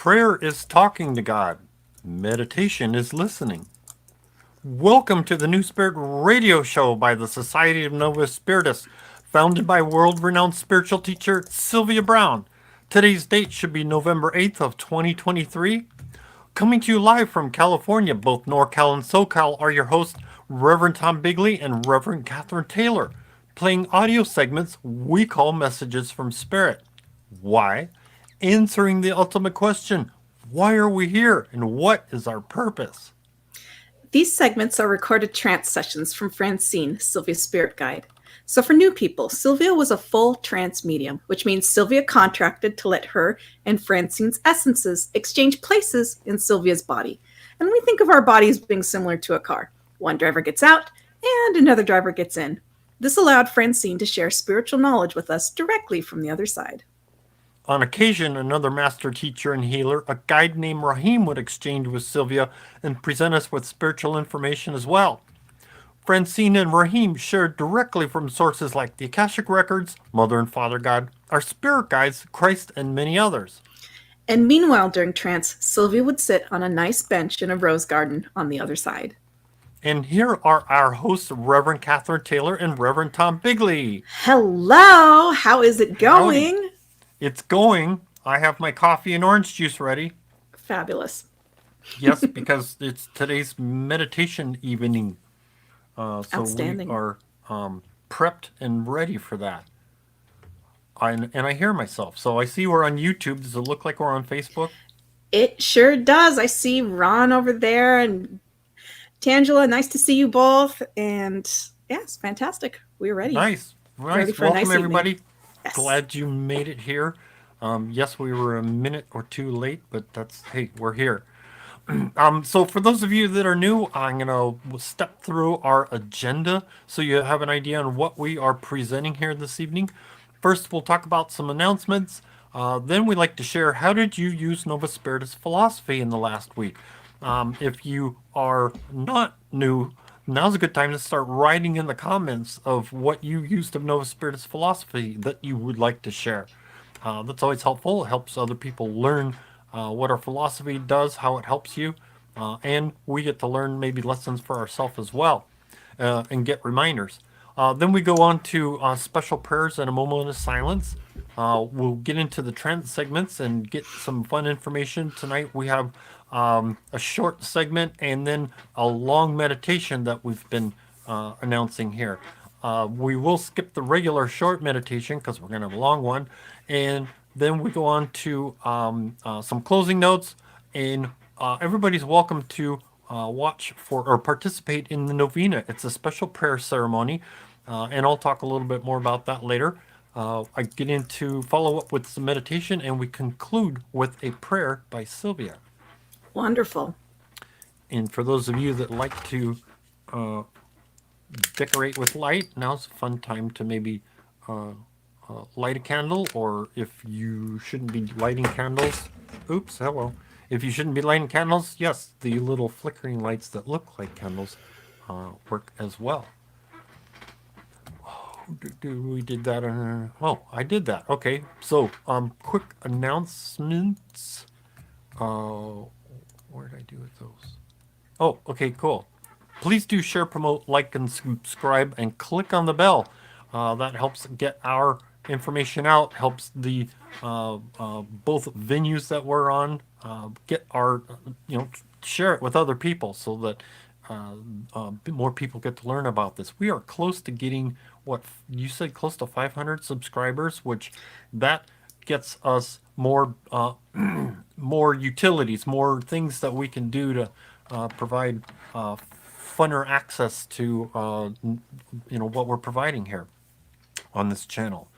Prayer is talking to God. Meditation is listening. Welcome to the New Spirit Radio Show by the Society of Novus Spiritus, founded by world-renowned spiritual teacher Sylvia Browne. Today's date should be November 8th of 2023. Coming to you live from California, both NorCal and SoCal are your hosts, Reverend Tom Bigley and Reverend Catherine Taylor, playing audio segments we call Messages from Spirit. Why? Answering the ultimate question, why are we here and what is our purpose? These segments are recorded trance sessions from Francine, Sylvia's spirit guide. So for new people, Sylvia was a full trance medium, which means Sylvia contracted to let her and Francine's essences exchange places in Sylvia's body. And we think of our bodies being similar to a car. One driver gets out and another driver gets in. This allowed Francine to share spiritual knowledge with us directly from the other side. On occasion, another master teacher and healer, a guide named Rahim, would exchange with Sylvia and present us with spiritual information as well. Francine and Rahim shared directly from sources like the Akashic Records, Mother and Father God, our spirit guides, Christ, and many others. And meanwhile, during trance, Sylvia would sit on a nice bench in a rose garden on the other side. And here are our hosts, Reverend Catherine Taylor and Reverend Tom Bigley. Hello, how is it going? Howdy. It's going. I have my coffee and orange juice ready. Fabulous. Yes, because it's today's meditation evening. So Outstanding. We are prepped and ready for that. And I hear myself. So I see we're on YouTube. Does it look like we're on Facebook? It sure does. I see Ron over there and Tangela. Nice to see you both. And yes, fantastic. We're ready. Nice. Ready for a Welcome, nice everybody. evening. Yes. Glad you made it here. Yes, we were a minute or two late, but hey, we're here. So for those of you that are new, I'm going to step through our agenda so you have an idea on what we are presenting here this evening. First, we'll talk about some announcements. Then we'd like to share how did you use Novus Spiritus philosophy in the last week. If you are not new, now's a good time to start writing in the comments of what you used of Novus Spiritus philosophy that you would like to share. That's always helpful. It helps other people learn what our philosophy does, how it helps you, and we get to learn maybe lessons for ourselves as well and get reminders. Then we go on to special prayers and a moment of silence. We'll get into the trance segments and get some fun information. Tonight we have a short segment and then a long meditation that we've been announcing here. We will skip the regular short meditation because we're going to have a long one. And then we go on to some closing notes. And everybody's welcome to watch for or participate in the novena. It's a special prayer ceremony. And I'll talk a little bit more about that later. I get into follow up with some meditation and we conclude with a prayer by Sylvia. Wonderful. And for those of you that like to decorate with light, now's a fun time to maybe light a candle, or if you shouldn't be lighting candles, if you shouldn't be lighting candles, yes, the little flickering lights that look like candles work as well. We did that. I did that. Okay, so quick announcements. Where did I do with those? Oh, okay, cool. Please do share, promote, like, and subscribe, and click on the bell. That helps get our information out, helps the both venues that we're on get our, share it with other people so that more people get to learn about this. We are close to getting, what you said, close to 500 subscribers, which that gets us more more utilities, more things that we can do to provide funner access to what we're providing here on this channel.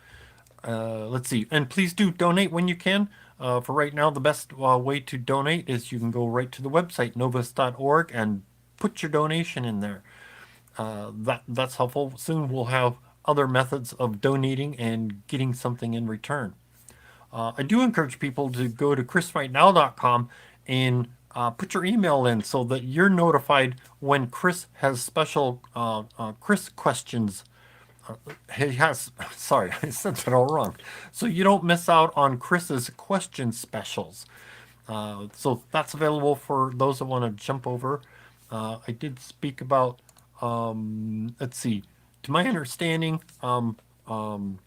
Let's see, and please do donate when you can. For right now, the best way to donate is you can go right to the website novus.org and put your donation in there. That's helpful. Soon we'll have other methods of donating and getting something in return. I do encourage people to go to chrisrightnow.com and put your email in so that you're notified when Chris has special Chris questions. Sorry, I said that all wrong. So you don't miss out on Chris's question specials. So that's available for those that want to jump over. I did speak about, let's see, to my understanding, um, all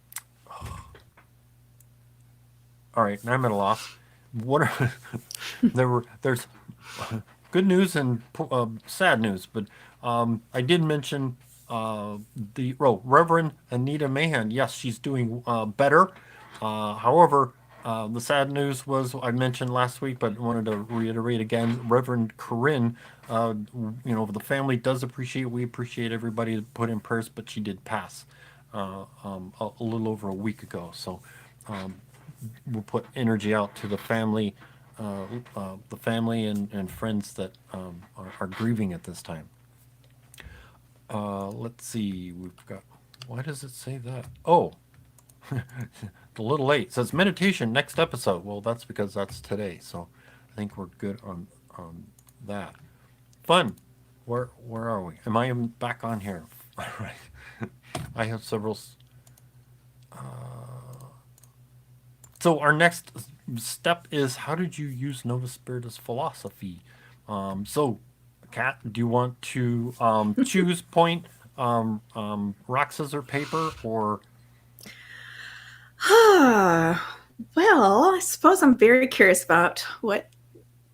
right, now I'm at a loss. What are, there's good news and sad news, but I did mention Reverend Anita Mahan. Yes, she's doing better. However, the sad news was I mentioned last week, but wanted to reiterate again. Reverend Corinne, the family does appreciate. We appreciate everybody that put in prayers, but she did pass a little over a week ago. So we'll put energy out to the family and friends that are grieving at this time. Let's see. We've got. Why does it say that? Oh, a little late. It says meditation next episode. Well, that's because that's today. So I think we're good on that. Fun. Where are we? Am I back on here? All right. I have several. So our next step is how did you use Novus Spiritus philosophy? So, Kat, do you want to choose point, rock, scissors, paper, or Well, I suppose I'm very curious about what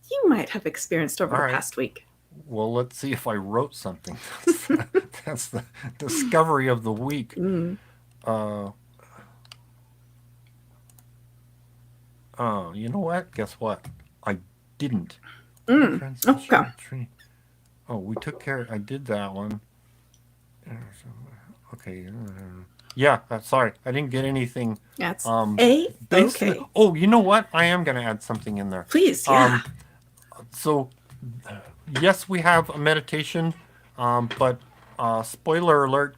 you might have experienced over all the right? past week. Well, let's see if I wrote something. That's the discovery of the week. Mm. Uh, you know what? Guess what? I didn't. Okay. Oh, we took care. I did that one. Okay. Yeah. Sorry, I didn't get anything. That's Um, basically. okay. Oh, you know what? I am going to add something in there. Please, yeah. Um, so yes, we have a meditation, but spoiler alert,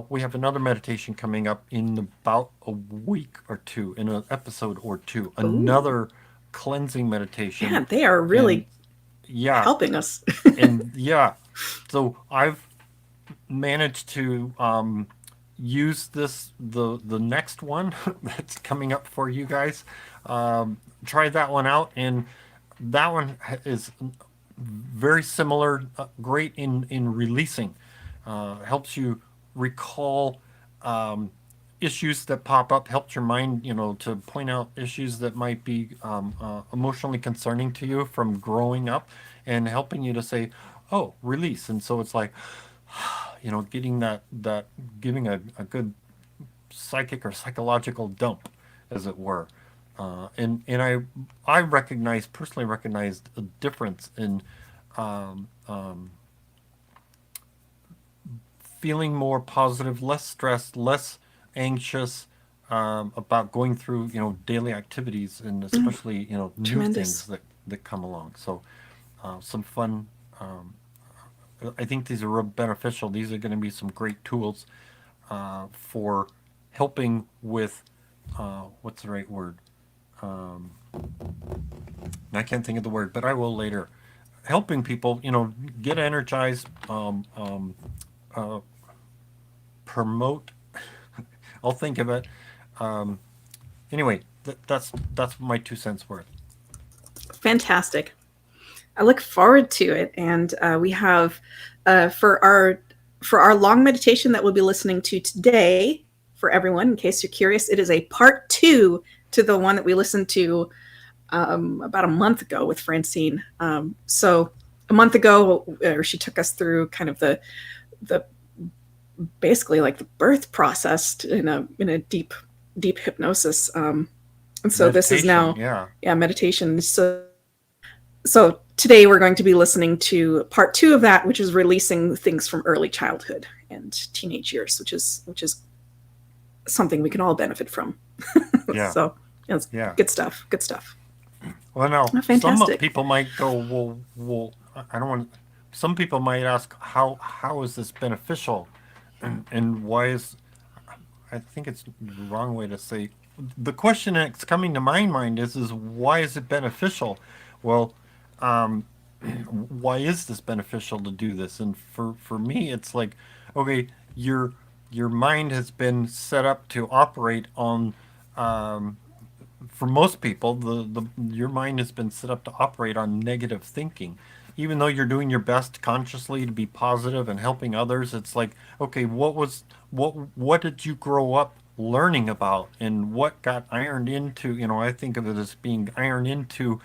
we have another meditation coming up in about a week or two, in an episode or two. Ooh. Another cleansing meditation, Yeah, they are and really yeah, helping us. and yeah. So I've managed to use the next one that's coming up for you guys. Try that one out, and that one is very similar, great in releasing. Helps you recall issues that pop up. Helps your mind, to point out issues that might be emotionally concerning to you from growing up, and helping you to say, "Oh, release." And so it's like, getting that giving a good psychic or psychological dump, as it were. And I personally recognized a difference in um, um, feeling more positive, less stressed, less anxious about going through daily activities, and especially new things Tremendous. that come along. So some fun. I think these are real beneficial. These are going to be some great tools for helping with what's the right word? Um, I can't think of the word, but I will later. Helping people, get energized, uh, promote. I'll think of it. Um, anyway, that's my 2 cents worth. Fantastic. I look forward to it, and we have for our long meditation that we'll be listening to today. For everyone, in case you're curious, it is a part 2 to the one that we listened to about a month ago with Francine. So a month ago, she took us through kind of the basically like the birth process in a deep hypnosis. And so this is Meditation, now, yeah. yeah, meditation. So today we're going to be listening to part 2 of that, which is releasing things from early childhood and teenage years, which is something we can all benefit from. Yeah, So it's yeah. good stuff. Good stuff. Well, now Oh, some fantastic. people might go, well. I don't want. Some people might ask, how is this beneficial, and why is? I think it's the wrong way to say. The question that's coming to my mind is why is it beneficial? Well, um, why is this beneficial to do this? And for me, it's like, okay, your mind has been set up to operate on um, for most people, your mind has been set up to operate on negative thinking. Even though you're doing your best consciously to be positive and helping others, it's like, okay, what did you grow up learning about, and what got ironed into? I think of it as being ironed into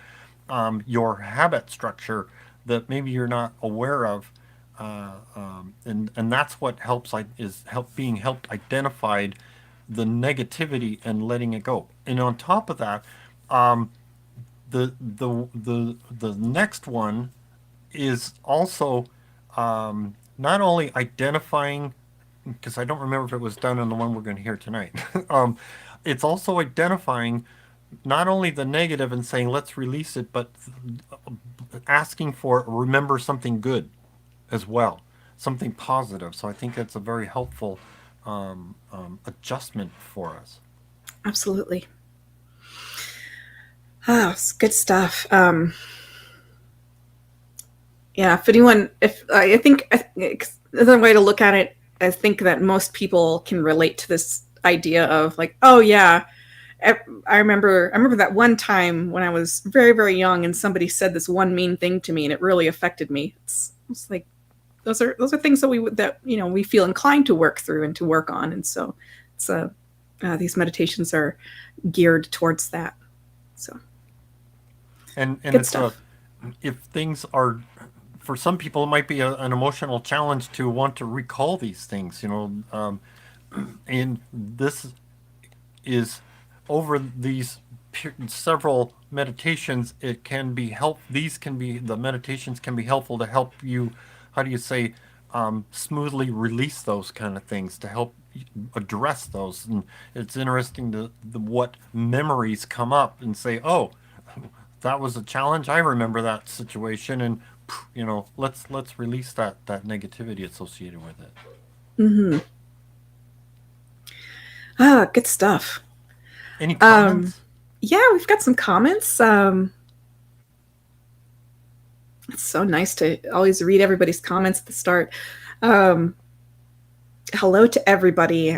your habit structure that maybe you're not aware of, and that's what helps. Is being helped identified the negativity and letting it go. And on top of that, the next one is also not only identifying, because I don't remember if it was done in the one we're going to hear tonight. It's also identifying not only the negative and saying let's release it, but asking for remember something good as well, something positive. So I think that's a very helpful adjustment for us. Absolutely. Oh, it's good stuff. Yeah, if I think another way to look at it, I think that most people can relate to this idea of like, oh yeah, I remember that one time when I was very, very young and somebody said this one mean thing to me and it really affected me. It's like those are things that we feel inclined to work through and to work on, and so it's these meditations are geared towards that. So and good it's stuff. if things are, for some people it might be an emotional challenge to want to recall these things, and this is over these several meditations. It can be the meditations can be helpful to help you, how do you say, smoothly release those kind of things, to help address those. And it's interesting what memories come up and say, oh, that was a challenge, I remember that situation, and let's release that negativity associated with it. Mm-hmm. Ah, good stuff. Any comments? Yeah, we've got some comments. It's so nice to always read everybody's comments at the start. Hello to everybody.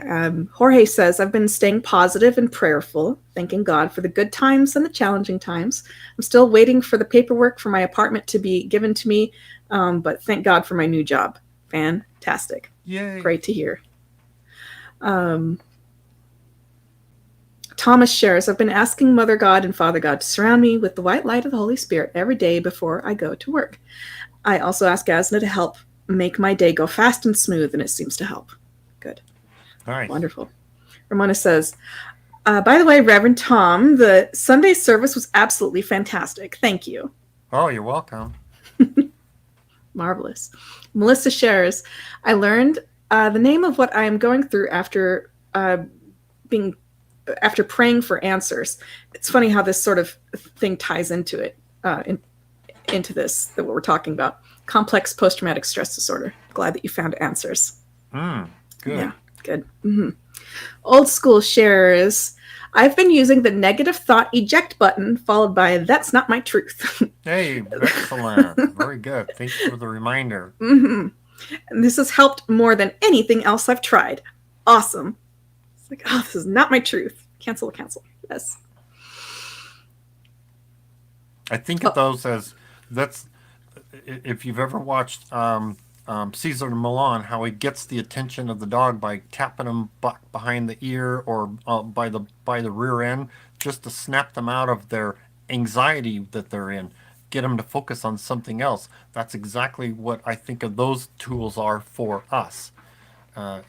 Jorge says, I've been staying positive and prayerful, thanking God for the good times and the challenging times. I'm still waiting for the paperwork for my apartment to be given to me, but thank God for my new job. Fantastic. Yay. Great to hear. Thomas shares, I've been asking Mother God and Father God to surround me with the white light of the Holy Spirit every day before I go to work. I also ask Azna to help make my day go fast and smooth, and it seems to help. Good. Nice. Wonderful. Ramona says, by the way, Reverend Tom, the Sunday service was absolutely fantastic. Thank you. Oh, you're welcome. Marvelous. Melissa shares, I learned the name of what I am going through after praying for answers. It's funny how this sort of thing ties into it, into this, that what we're talking about. Complex post-traumatic stress disorder. Glad that you found answers. Good. Yeah, good. Mm-hmm. Old school shares, I've been using the negative thought eject button followed by that's not my truth. Hey, excellent. Very good. Thanks for the reminder. Mm-hmm. And this has helped more than anything else I've tried. Awesome. It's like, oh, this is not my truth. Cancel. Yes. I think of those as, that's, if you've ever watched Caesar Milan, how he gets the attention of the dog by tapping him behind the ear or by the rear end, just to snap them out of their anxiety that they're in, get them to focus on something else. That's exactly what I think of those tools are for us.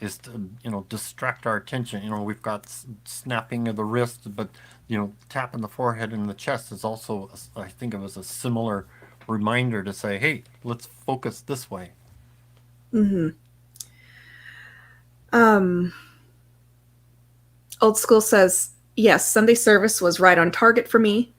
Is to distract our attention. We've got snapping of the wrist, but tapping the forehead and the chest is also, I think of as a similar reminder to say, hey, let's focus this way. Mm-hmm. Old school says, yes, Sunday service was right on target for me.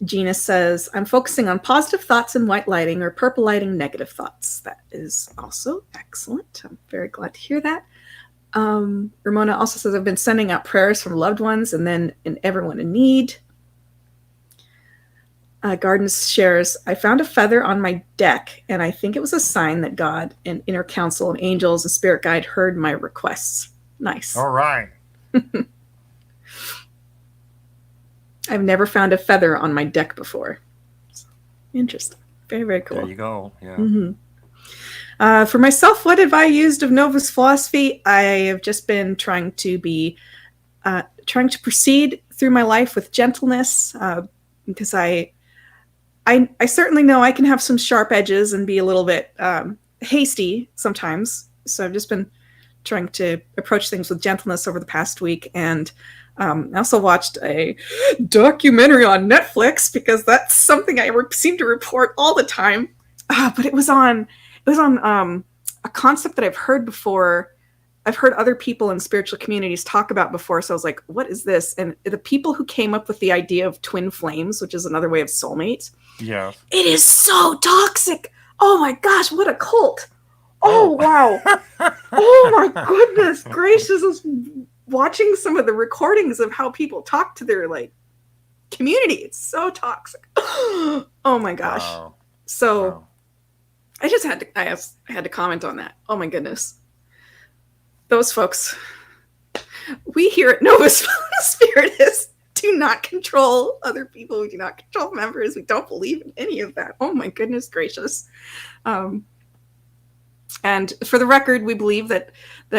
Gina says, I'm focusing on positive thoughts and white lighting or purple lighting negative thoughts. That is also excellent. I'm very glad to hear that. Ramona also says, I've been sending out prayers from loved ones and then in everyone in need. Gardens shares, I found a feather on my deck, and I think it was a sign that God and inner council and angels and spirit guide heard my requests. Nice. All right. I've never found a feather on my deck before. Interesting. Very, very cool. There you go. Yeah. For myself, what have I used of Novus philosophy? I have just been trying to proceed through my life with gentleness, because I certainly know I can have some sharp edges and be a little bit hasty sometimes. So I've just been trying to approach things with gentleness over the past week. And I also watched a documentary on Netflix because that's something I seem to report all the time. But it was on a concept that I've heard before. I've heard other people in spiritual communities talk about before. So I was like, what is this? And the people who came up with the idea of twin flames, which is another way of soulmates. Yeah. It is so toxic. Oh my gosh, what a cult. Oh, wow. Oh my goodness gracious. I was watching some of the recordings of how people talk to their community. It's so toxic. Oh my gosh. Wow. So Wow. I just had to comment on that. Oh my goodness. Those folks, we here at Novus Spiritus do not control other people. We do not control members. We don't believe in any of that. Oh my goodness gracious. And for the record, we believe that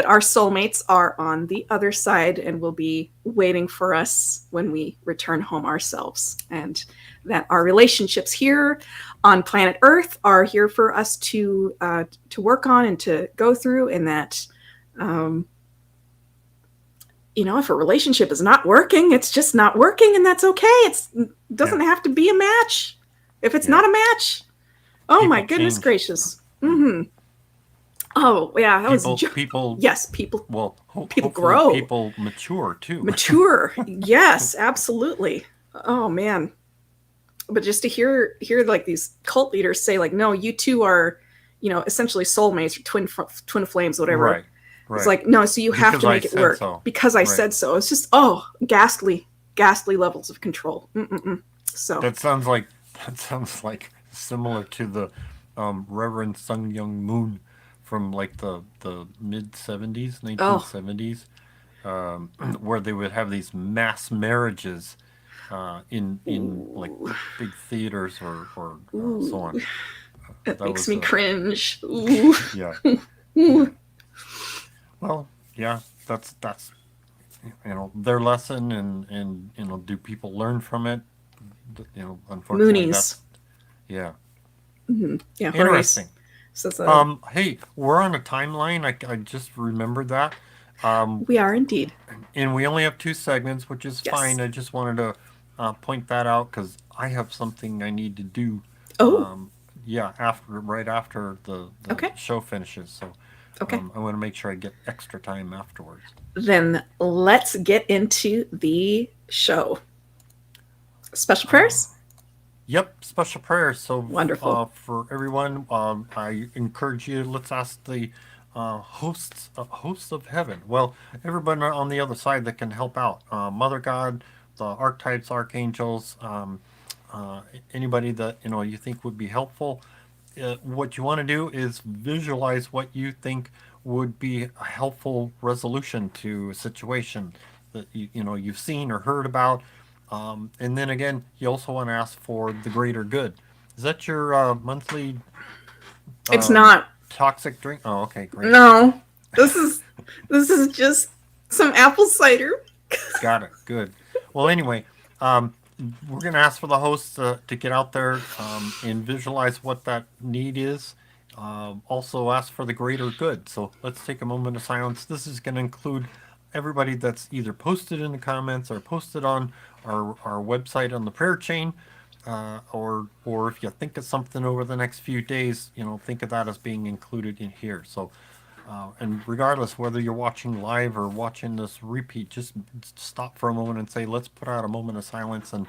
our soulmates are on the other side and will be waiting for us when we return home ourselves. And that our relationships here on planet Earth are here for us to work on and to go through, and that if a relationship is not working, it's just not working, and that's okay. It doesn't have to be a match. If it's not a match, my goodness gracious. Oh yeah, that was people. Yes, people. Well, people grow. People mature too. Mature, yes, absolutely. Oh man, but just to hear these cult leaders say no, you two are, essentially soulmates or twin flames, whatever. Right. It's like, no, so you have to make it work because I said so. It's just ghastly levels of control. So that sounds like similar to the Reverend Sun Young Moon from the mid 70s, 1970s, where they would have these mass marriages in big theaters or so on. That makes me cringe. Ooh. Yeah. Well, yeah, that's their lesson, and do people learn from it? Unfortunately, Moonies. Yeah. Mm-hmm. Yeah. Interesting. So hey, we're on a timeline. I just remembered that. We are indeed. And we only have 2 segments, which is fine. I just wanted to point that out because I have something I need to do. Oh. Yeah, right after the show finishes. So I want to make sure I get extra time afterwards. Then let's get into the show. Special prayers? Yep, special prayers. So wonderful. For everyone, I encourage you. Let's ask the hosts of heaven. Well, everybody on the other side that can help out. Mother God, the archetypes, archangels, anybody that you think would be helpful. What you want to do is visualize what you think would be a helpful resolution to a situation that you've seen or heard about. And then again, you also want to ask for the greater good. Is that your monthly? It's not toxic drink. Oh, okay, great. No, this is just some apple cider. Got it. Good. Well, anyway, we're gonna ask for the hosts to get out there and visualize what that need is. Also, ask for the greater good. So let's take a moment of silence. This is going to include everybody that's either posted in the comments or posted on our website on the prayer chain, or if you think of something over the next few days, think of that as being included in here. So, and regardless whether you're watching live or watching this repeat, just stop for a moment and say, let's put out a moment of silence and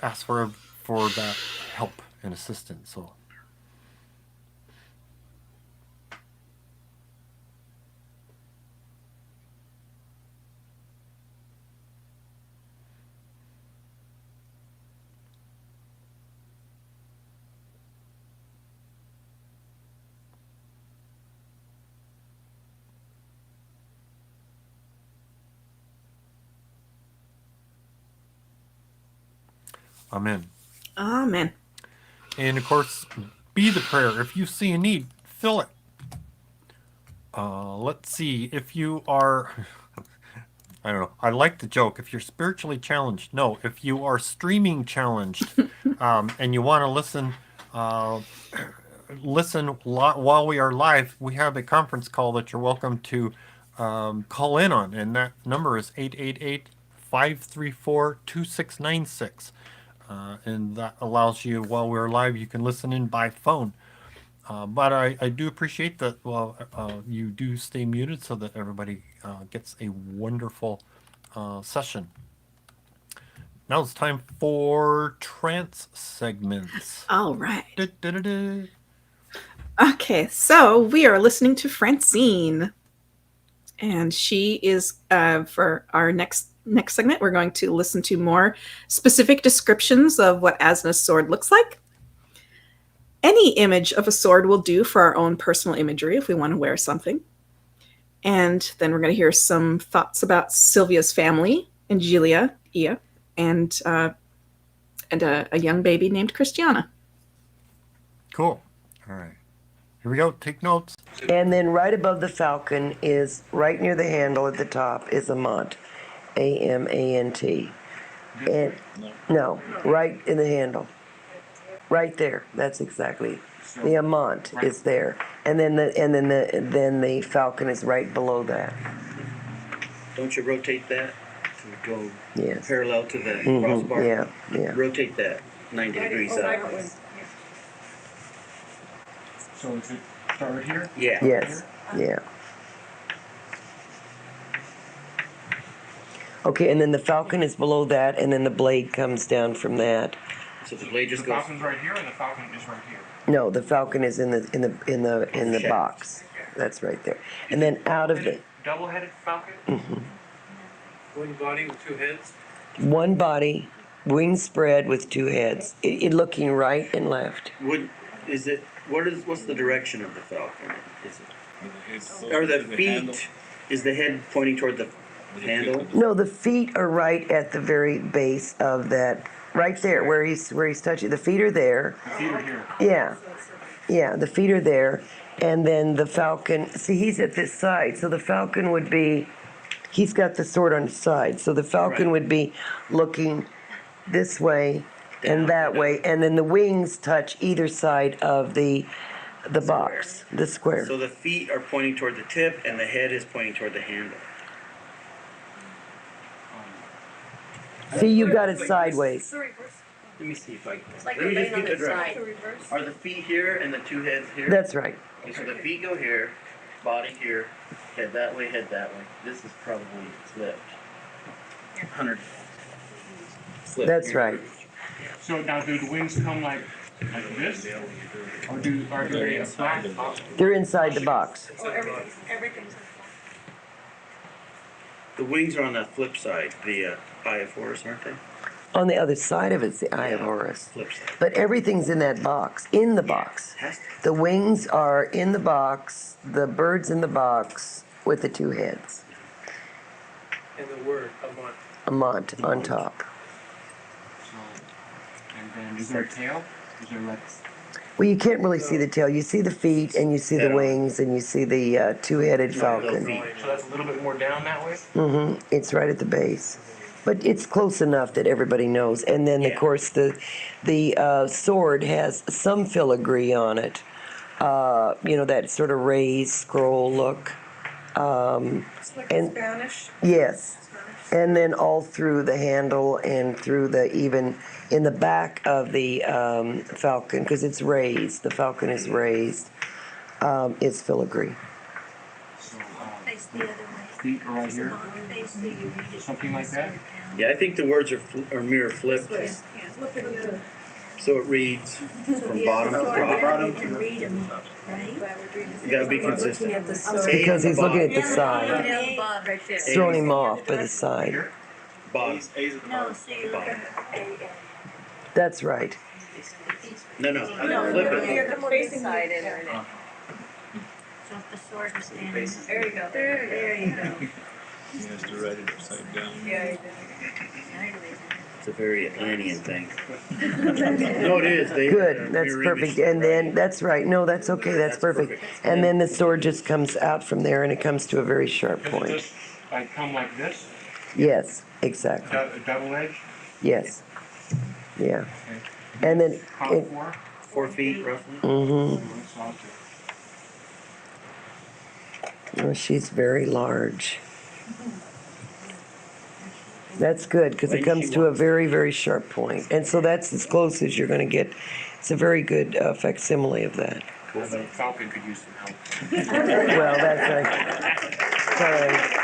ask for that help and assistance. So. Amen. Amen. And of course, be the prayer. If you see a need, fill it. Let's see. If you are, I don't know. I like the joke. If you're spiritually challenged, no. If you are streaming challenged, and you want to listen, uh, while we are live, we have a conference call that you're welcome to call in on, and that number is 888-534-2696. And that allows you, while we're live, you can listen in by phone. But I do appreciate that, well, you do stay muted so that everybody gets a wonderful session. Now it's time for trance segments. All right. Du-du-du-du. Okay, so we are listening to Francine. And she is, for our next segment, we're going to listen to more specific descriptions of what Azna's sword looks like. Any image of a sword will do for our own personal imagery if we want to wear something. And then we're going to hear some thoughts about Sylvia's family, Angelia, Ia, and a young baby named Christiana. Cool. All right. Here we go. Take notes. And then right above the falcon is, right near the handle at the top, is Amant. A-M-A-N-T. And, no, right in the handle. Right there. That's exactly. The Amant is there. And then the falcon is right below that. Don't you rotate that to go Yes. parallel to the Mhm, crossbar? yeah. Rotate that 90 degrees up. So is it start right here? Yeah. Yes. Yeah. Okay, and then the falcon is below that, and then the blade comes down from that. So the blade The just goes. falcon's right here, and the falcon is right here. No, the falcon is in the box. That's right there. And then out of the Double-headed falcon? One body with two heads. one body, wings spread with two heads, it looking right and left. What's the direction of the falcon? Are the feet? Is the head pointing toward the handle? No, the feet are right at the very base of that, right there where he's touching. The feet are there. The feet are here. Yeah, the feet are there, and then the falcon. See, he's at this side, so the falcon would be. He's got the sword on his side, so the falcon would be looking this way and that way, and then the wings touch either side of the box, the square. So the feet are pointing toward the tip, and the head is pointing toward the handle. See, you got it sideways. Let me see if I. Like Let me you're just laying get on the its direction. side. Are the feet here and the two heads here? That's right. Okay, so the feet go here, body here, head that way, head that way. This is probably flipped. 100. Flipped. That's right. So now do the wings come like this? Or are they flat? They're inside the box. Oh, everything's The wings are on the flip side, the Eye of Horus, aren't they? On the other side of it's the Eye of Horus. Flip side. But everything's in that box, in the box. Has to. The wings are in the box, the bird's in the box with the two heads. And the word Amant. Amant on top. So, and then is there a tail? Is there like... Well, you can't really see the tail. You see the feet, and you see the wings, and you see the two-headed falcon. So that's a little bit more down that way? Mm-hmm. It's right at the base. But it's close enough that everybody knows. And then, of course, the sword has some filigree on it. That sort of raised scroll look. It's like And- Spanish. Yes. And then all through the handle and through even in the back of the falcon, because it's raised. The falcon is raised. It's filigree. So, Face the other way. feet are right here? Face the, you read it. Something like that? Yeah, I think the words are mirror flipped, Yeah, look at the. so it reads from bottom to You top. can read them, right? You gotta be consistent. Because he's looking at the side. Right there. It's throwing him off by the side. Here? Bottom. No, see, look at That's right. No, No, flip you're it. facing side in or in. So if the sword is standing. There you go. There you go. He has to write it upside down. Yeah, sideways. It's a very Atlantean thing. No, it is. They Good, that's mirror perfect. image, And then, right? that's right, no, that's okay, that's That's perfect. perfect. And then the sword just comes out from there and it comes to a very sharp Does it point. just like come like this, Yes, exactly, double edge? yes, yeah. Okay. And then, Count it, 4? 4 feet roughly. well, she's very large. That's good, because it comes to a very, very sharp point. And so that's as close as you're gonna get. It's a very good facsimile of that. Cool. The falcon could use some help. Well, that's right.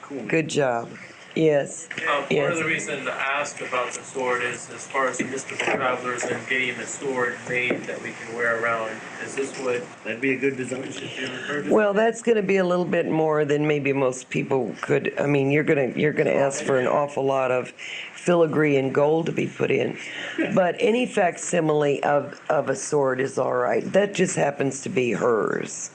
Cool. Good job. Yes. Part Yes. of the reason to ask about the sword is as far as the mystical travelers and getting a sword made that we can wear around. Is this what That'd be a good design. If you ever heard of it. Well, that's going to be a little bit more than maybe most people could. I mean, you're gonna ask for an awful lot of filigree and gold to be put in, but any facsimile of a sword is all right. That just happens to be hers.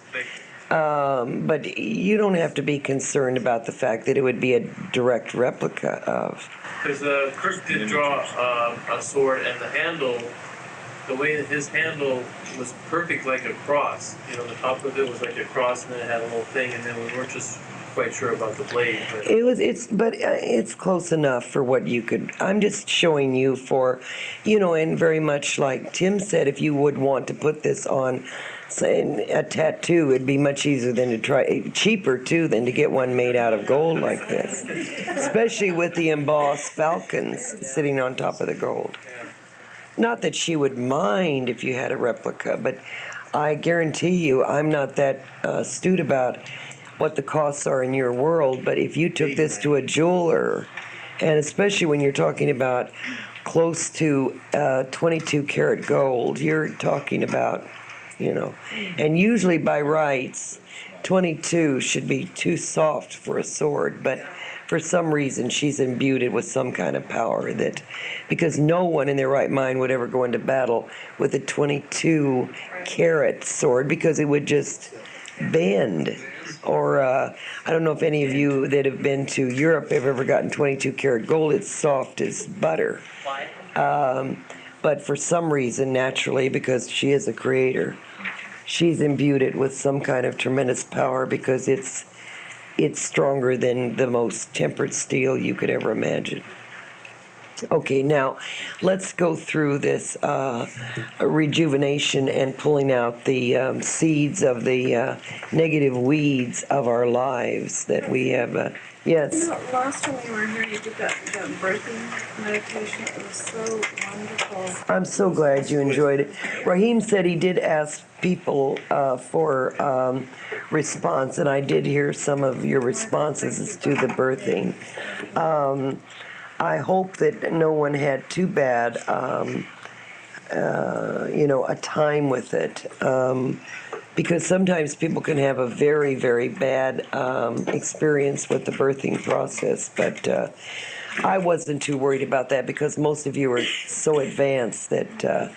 But you don't have to be concerned about the fact that it would be a direct replica of. Because Chris did draw a sword, and the handle, the way that his handle was perfect, like a cross. You know, the top of it was like a cross, and then it had a little thing, and then we weren't just quite sure about the blade. But It's close enough for what you could. I'm just showing you for, and very much like Tim said, if you would want to put this on, say, a tattoo, it'd be much easier than to cheaper too than to get one made out of gold like this, especially with the embossed falcons sitting on top of the gold. Not that she would mind if you had a replica, but I guarantee you, I'm not that astute about what the costs are in your world, but if you took this to a jeweler, and especially when you're talking about close to 22 karat gold, you're talking about, and usually by rights, 22 should be too soft for a sword, but for some reason she's imbued it with some kind of power because no one in their right mind would ever go into battle with a 22 karat sword because it would just bend. Or I don't know if any of you that have been to Europe have ever gotten 22 karat gold. It's soft as butter. But for some reason, naturally, because she is a creator, she's imbued it with some kind of tremendous power because it's stronger than the most tempered steel you could ever imagine. Okay, now let's go through this rejuvenation and pulling out the seeds of the negative weeds of our lives that we have. Yes. Last time we were here, you did that birthing meditation. It was so wonderful. I'm so glad you enjoyed it. Raheem said he did ask people for response, and I did hear some of your responses as to the birthing. I hope that no one had too bad, a time with it, because sometimes people can have a very, very bad experience with the birthing process. But I wasn't too worried about that because most of you are so advanced that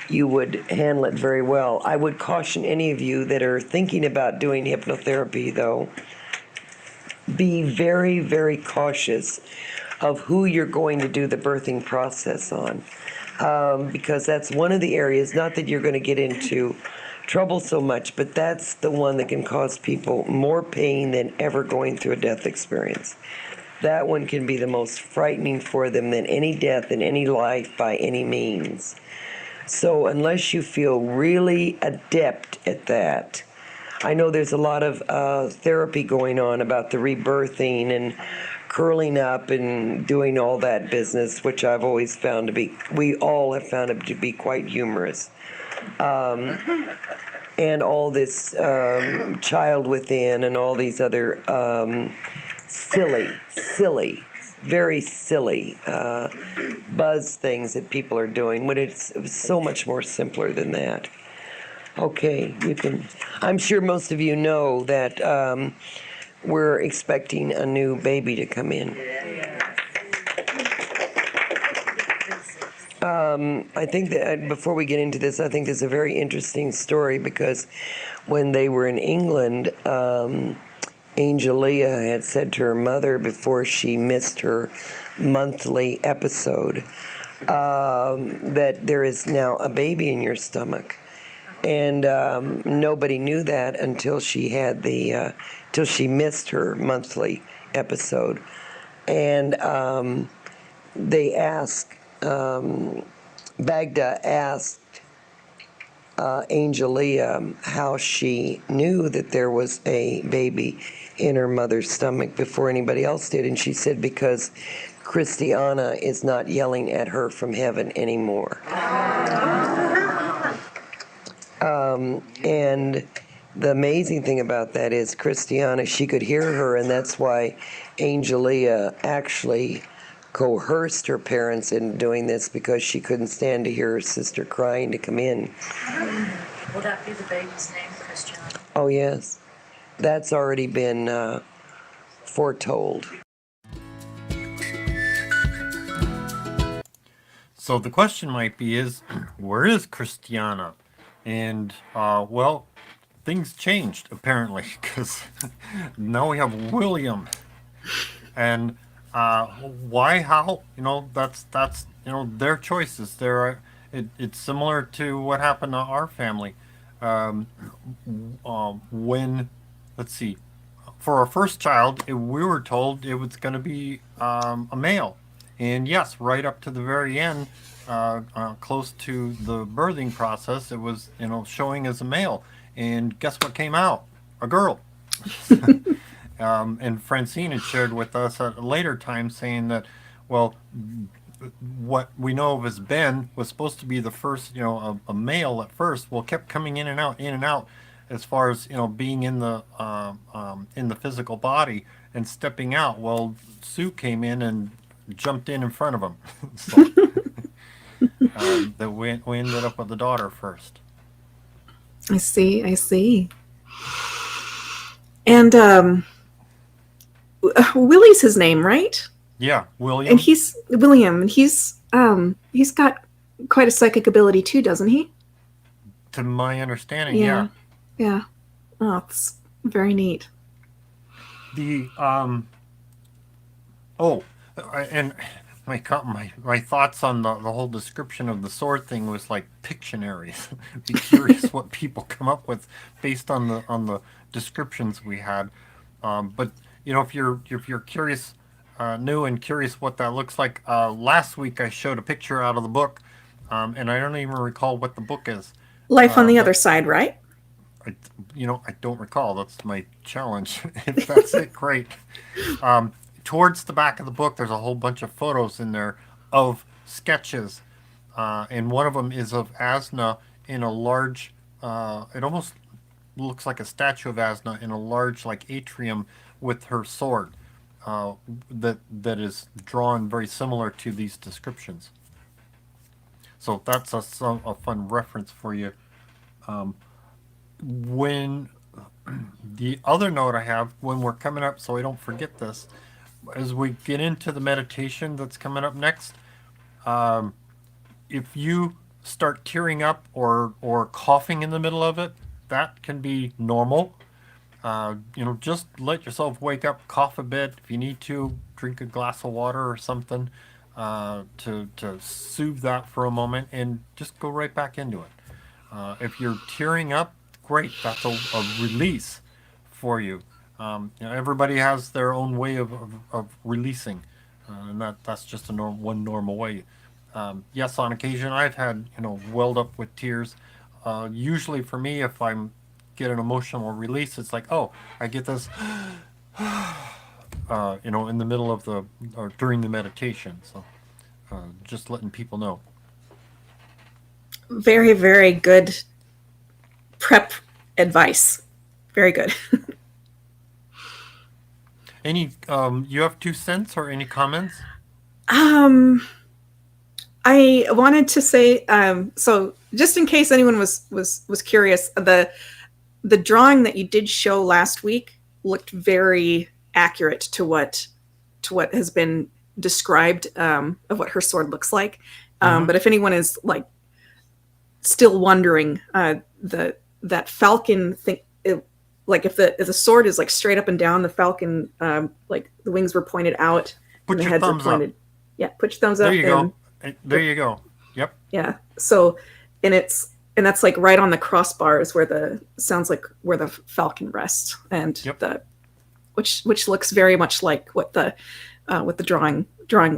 you would handle it very well. I would caution any of you that are thinking about doing hypnotherapy, though, be very, very cautious of who you're going to do the birthing process on, because that's one of the areas, not that you're going to get into trouble so much, but that's the one that can cause people more pain than ever going through a death experience. That one can be the most frightening for them than any death in any life by any means. So unless you feel really adept at that, I know there's a lot of therapy going on about the rebirthing and curling up and doing all that business, which I've always found to be, we all have found it to be quite humorous. And all this child within and all these other silly, very silly buzz things that people are doing when it's so much more simpler than that. Okay, I'm sure most of you know that we're expecting a new baby to come in. I think that before we get into this, I think there's a very interesting story because when they were in England, Angelia had said to her mother before she missed her monthly episode, that there is now a baby in your stomach. And nobody knew that until she had till she missed her monthly episode. And they asked, Bagda asked Angelia how she knew that there was a baby in her mother's stomach before anybody else did. And she said, because Christiana is not yelling at her from heaven anymore. And the amazing thing about that is Christiana, she could hear her, and that's why Angelia actually coerced her parents into doing this, because she couldn't stand to hear her sister crying to come in. Will that be the baby's name, Christiana? Oh, yes. That's already been foretold. So the question might be is, where is Christiana? And, well, things changed, apparently, because now we have William. And why, how, that's their choices. It's similar to what happened to our family. When, let's see, for our first child, we were told it was going to be a male. And yes, right up to the very end, close to the birthing process, it was, showing as a male. And guess what came out? A girl. And Francine had shared with us at a later time saying that, well, what we know of as Ben was supposed to be the first, a male at first. Well, kept coming in and out, as far as being in the physical body and stepping out. Well, Sue came in and jumped in front of him. So that we ended up with the daughter first. I see. And Willie's his name, right? Yeah, William. And he's William, and he's got quite a psychic ability too, doesn't he? To my understanding, yeah. Yeah. Oh, it's very neat. And my thoughts on the whole description of the sword thing was like Pictionaries. Be curious what people come up with based on the descriptions we had. But if you're curious, new and curious what that looks like, last week I showed a picture out of the book, and I don't even recall what the book is. Life on the Other Side, right? I don't recall. That's my challenge. If that's it, great. Towards the back of the book, there's a whole bunch of photos in there of sketches, and one of them is of Azna in a large. It almost looks like a statue of Azna in a large, like, atrium with her sword. That is drawn very similar to these descriptions. So that's a fun reference for you. When the other note I have, when we're coming up, so I don't forget this, as we get into the meditation that's coming up next, if you start tearing up or coughing in the middle of it, that can be normal. Just let yourself wake up, cough a bit. If you need to, drink a glass of water or something to soothe that for a moment, and just go right back into it. If you're tearing up, great. That's a release for you. Everybody has their own way of releasing, and that's just one normal way. Yes, on occasion I've had welled up with tears. Usually for me, if I'm get an emotional release, it's like, oh, I get this, in the middle of or during the meditation. So just letting people know. Very, very good prep advice. Very good. Any you have 2 cents or any comments? I wanted to say, so just in case anyone was curious, the drawing that you did show last week looked very accurate to what has been described of what her sword looks like. But if anyone is like still wondering, that falcon thing, like if the sword is like straight up and down, the falcon, like the wings were pointed out Put and the your heads were thumbs up. pointed. Yeah, put your thumbs up. There you go. There you go. Yep. Yeah. So, and that's like right on the crossbars where the sounds like where the falcon rests, and Yep. which looks very much like what the drawing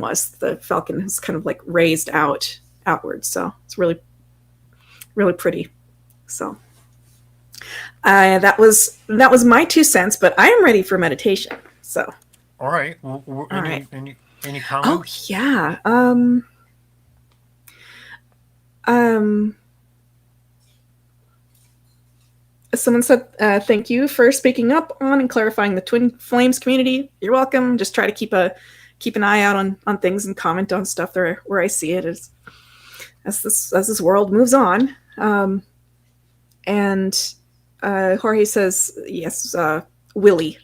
was. The falcon is kind of like raised outwards. So it's really, really pretty. So that was my 2 cents, but I am ready for meditation. So. All right. right. Any Oh comments? yeah. Someone said, "Thank you for speaking up on and clarifying the Twin Flames community. You're welcome. Just try to keep an eye out on things and comment on stuff there where I see it as this world moves on." And Jorge says, "Yes, Willie."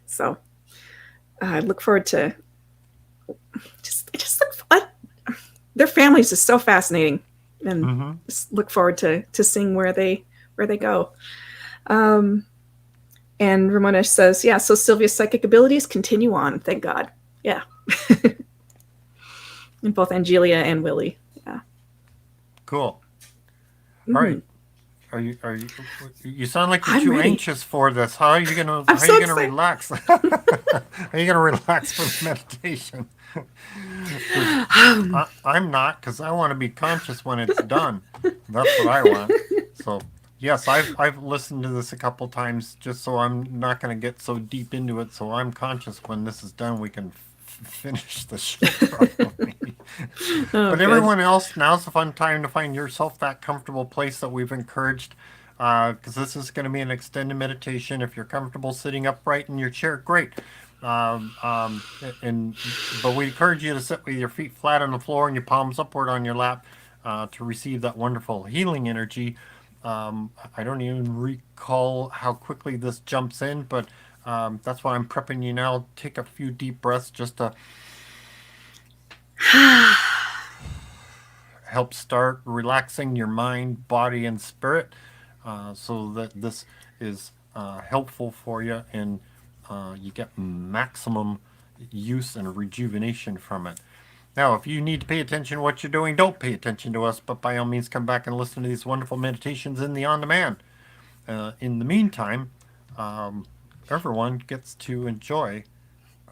So I look forward to just look. Their families is so fascinating, and just look forward to seeing where they go. And Ramona says, "Yeah, so Sylvia's psychic abilities continue on. Thank God." Yeah, and both Angelia and Willie. Yeah. Cool. All right. Are you? You sound like you're I'm too ready. anxious for this. How are you gonna excited. relax? How are you gonna relax for the meditation? I'm not, because I want to be conscious when it's done. That's what I want. So yes, I've listened to this a couple times just so I'm not going to get so deep into it. So I'm conscious when this is done. We can finish the show properly. But everyone else, now's the fun time to find yourself that comfortable place that we've encouraged, because this is going to be an extended meditation. If you're comfortable sitting upright in your chair, great. But we encourage you to sit with your feet flat on the floor and your palms upward on your lap to receive that wonderful healing energy. I don't even recall how quickly this jumps in, but that's why I'm prepping you now. Take a few deep breaths just to help start relaxing your mind, body, and spirit, so that this is helpful for you and you get maximum use and rejuvenation from it. Now, if you need to pay attention to what you're doing, don't pay attention to us, but by all means come back and listen to these wonderful meditations in the on-demand. In the meantime, everyone gets to enjoy.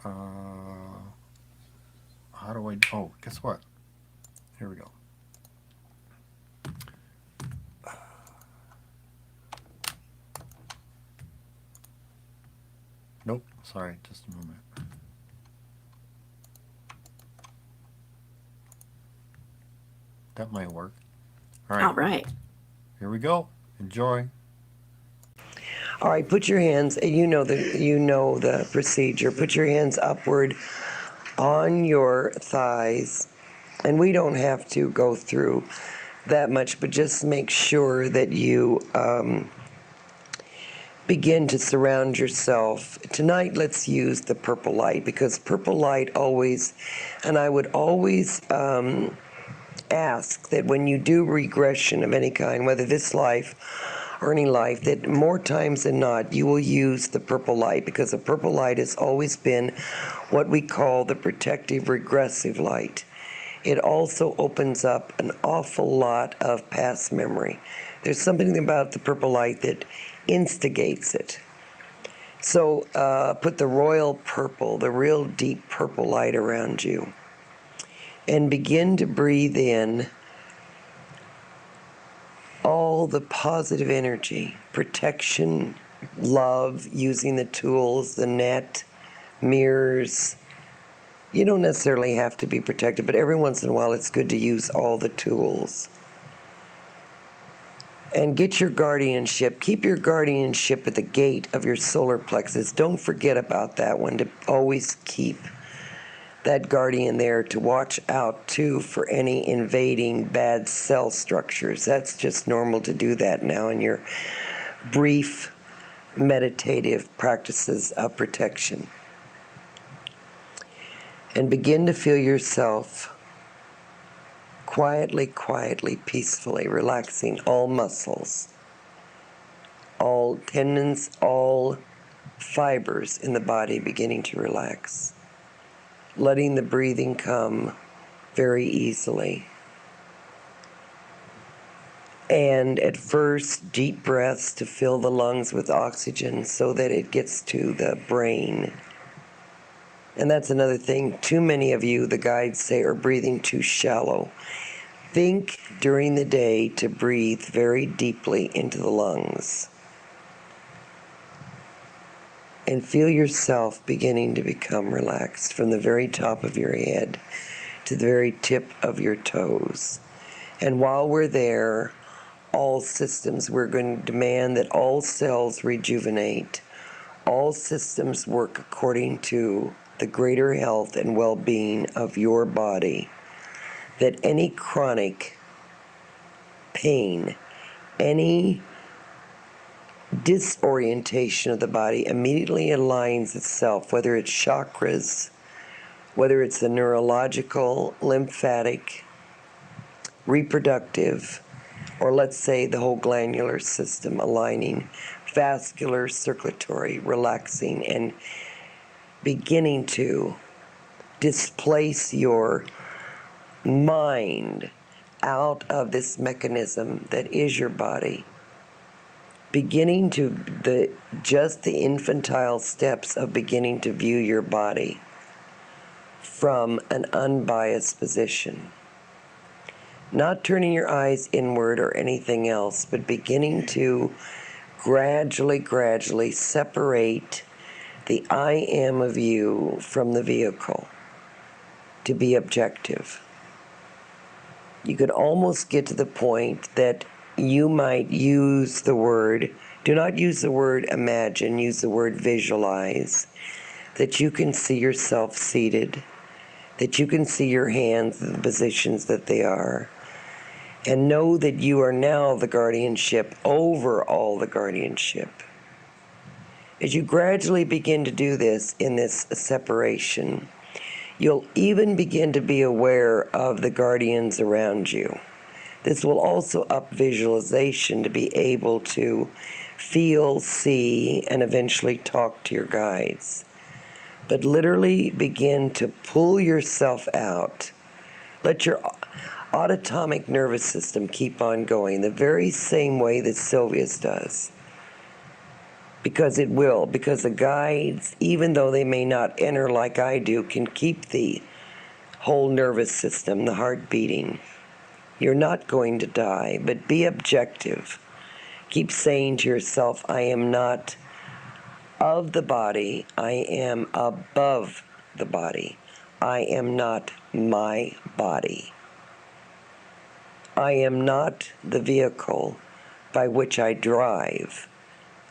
How do I? Oh, guess what? Here we go. Nope. Sorry, just a moment. That might work. All right. All right. Here we go. Enjoy. All right, put your hands, and you know the procedure. Put your hands upward on your thighs, and we don't have to go through that much, but just make sure that you begin to surround yourself. Tonight, let's use the purple light, because purple light always, and I would always ask that when you do regression of any kind, whether this life or any life, that more times than not you will use the purple light, because the purple light has always been what we call the protective regressive light. It also opens up an awful lot of past memory. There's something about the purple light that instigates it. So put the royal purple, the real deep purple light around you, and begin to breathe in all the positive energy, protection, love, using the tools, the net, mirrors. You don't necessarily have to be protected, but every once in a while it's good to use all the tools. And get your guardianship. Keep your guardianship at the gate of your solar plexus. Don't forget about that one, to always keep that guardian there, to watch out too for any invading bad cell structures. That's just normal to do that now in your brief meditative practices of protection. And begin to feel yourself quietly, peacefully relaxing all muscles, all tendons, all fibers in the body beginning to relax. Letting the breathing come very easily. And at first, deep breaths to fill the lungs with oxygen so that it gets to the brain. And that's another thing. Too many of you, the guides say, are breathing too shallow. Think during the day to breathe very deeply into the lungs. And feel yourself beginning to become relaxed from the very top of your head to the very tip of your toes. And while we're there, all systems, we're going to demand that all cells rejuvenate. All systems work according to the greater health and well-being of your body. That any chronic pain, any disorientation of the body immediately aligns itself, whether it's chakras, whether it's the neurological, lymphatic, reproductive, or let's say the whole glandular system aligning, vascular, circulatory, relaxing, and beginning to displace your mind out of this mechanism that is your body. Beginning to just the infantile steps of beginning to view your body from an unbiased position. Not turning your eyes inward or anything else, but beginning to gradually separate the I am of you from the vehicle to be objective. You could almost get to the point that you might use the word, do not use the word imagine, use the word visualize, that you can see yourself seated, that you can see your hands in the positions that they are, and know that you are now the guardianship over all the guardianship. As you gradually begin to do this in this separation, you'll even begin to be aware of the guardians around you. This will also up visualization to be able to feel, see, and eventually talk to your guides. But literally begin to pull yourself out. Let your autonomic nervous system keep on going the very same way that Sylvia's does. Because it will, because the guides, even though they may not enter like I do, can keep the whole nervous system, the heart beating. You're not going to die, but be objective. Keep saying to yourself, I am not of the body, I am above the body. I am not my body. I am not the vehicle by which I drive.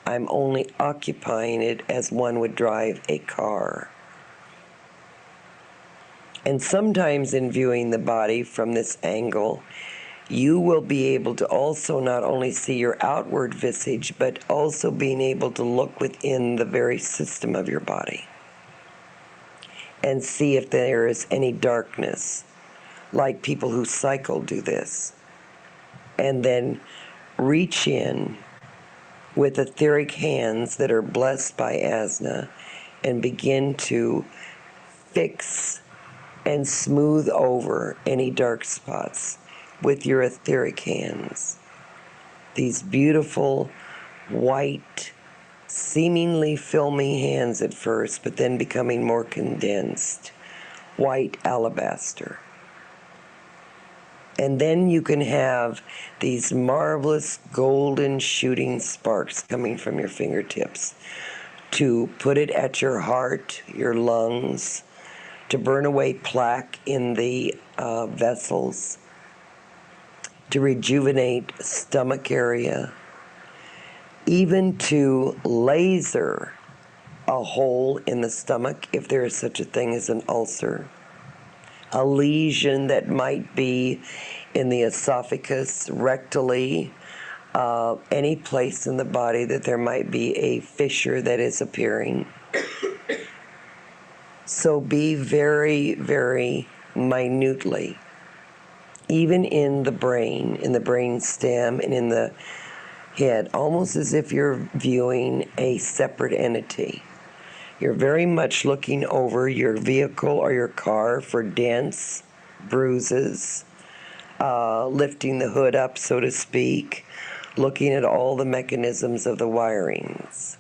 I'm only occupying it as one would drive a car. And sometimes in viewing the body from this angle, you will be able to also not only see your outward visage, but also being able to look within the very system of your body and see if there is any darkness, like people who cycle do this. And then reach in with etheric hands that are blessed by Azna and begin to fix and smooth over any dark spots with your etheric hands. These beautiful, white, seemingly filmy hands at first, but then becoming more condensed, white alabaster. And then you can have these marvelous golden shooting sparks coming from your fingertips to put it at your heart, your lungs, to burn away plaque in the vessels, to rejuvenate stomach area, even to laser a hole in the stomach if there is such a thing as an ulcer, a lesion that might be in the esophagus, rectally, any place in the body that there might be a fissure that is appearing. So be very, very minutely, even in the brain stem, and in the head, almost as if you're viewing a separate entity. You're very much looking over your vehicle or your car for dents, bruises, lifting the hood up, so to speak, looking at all the mechanisms of the wirings.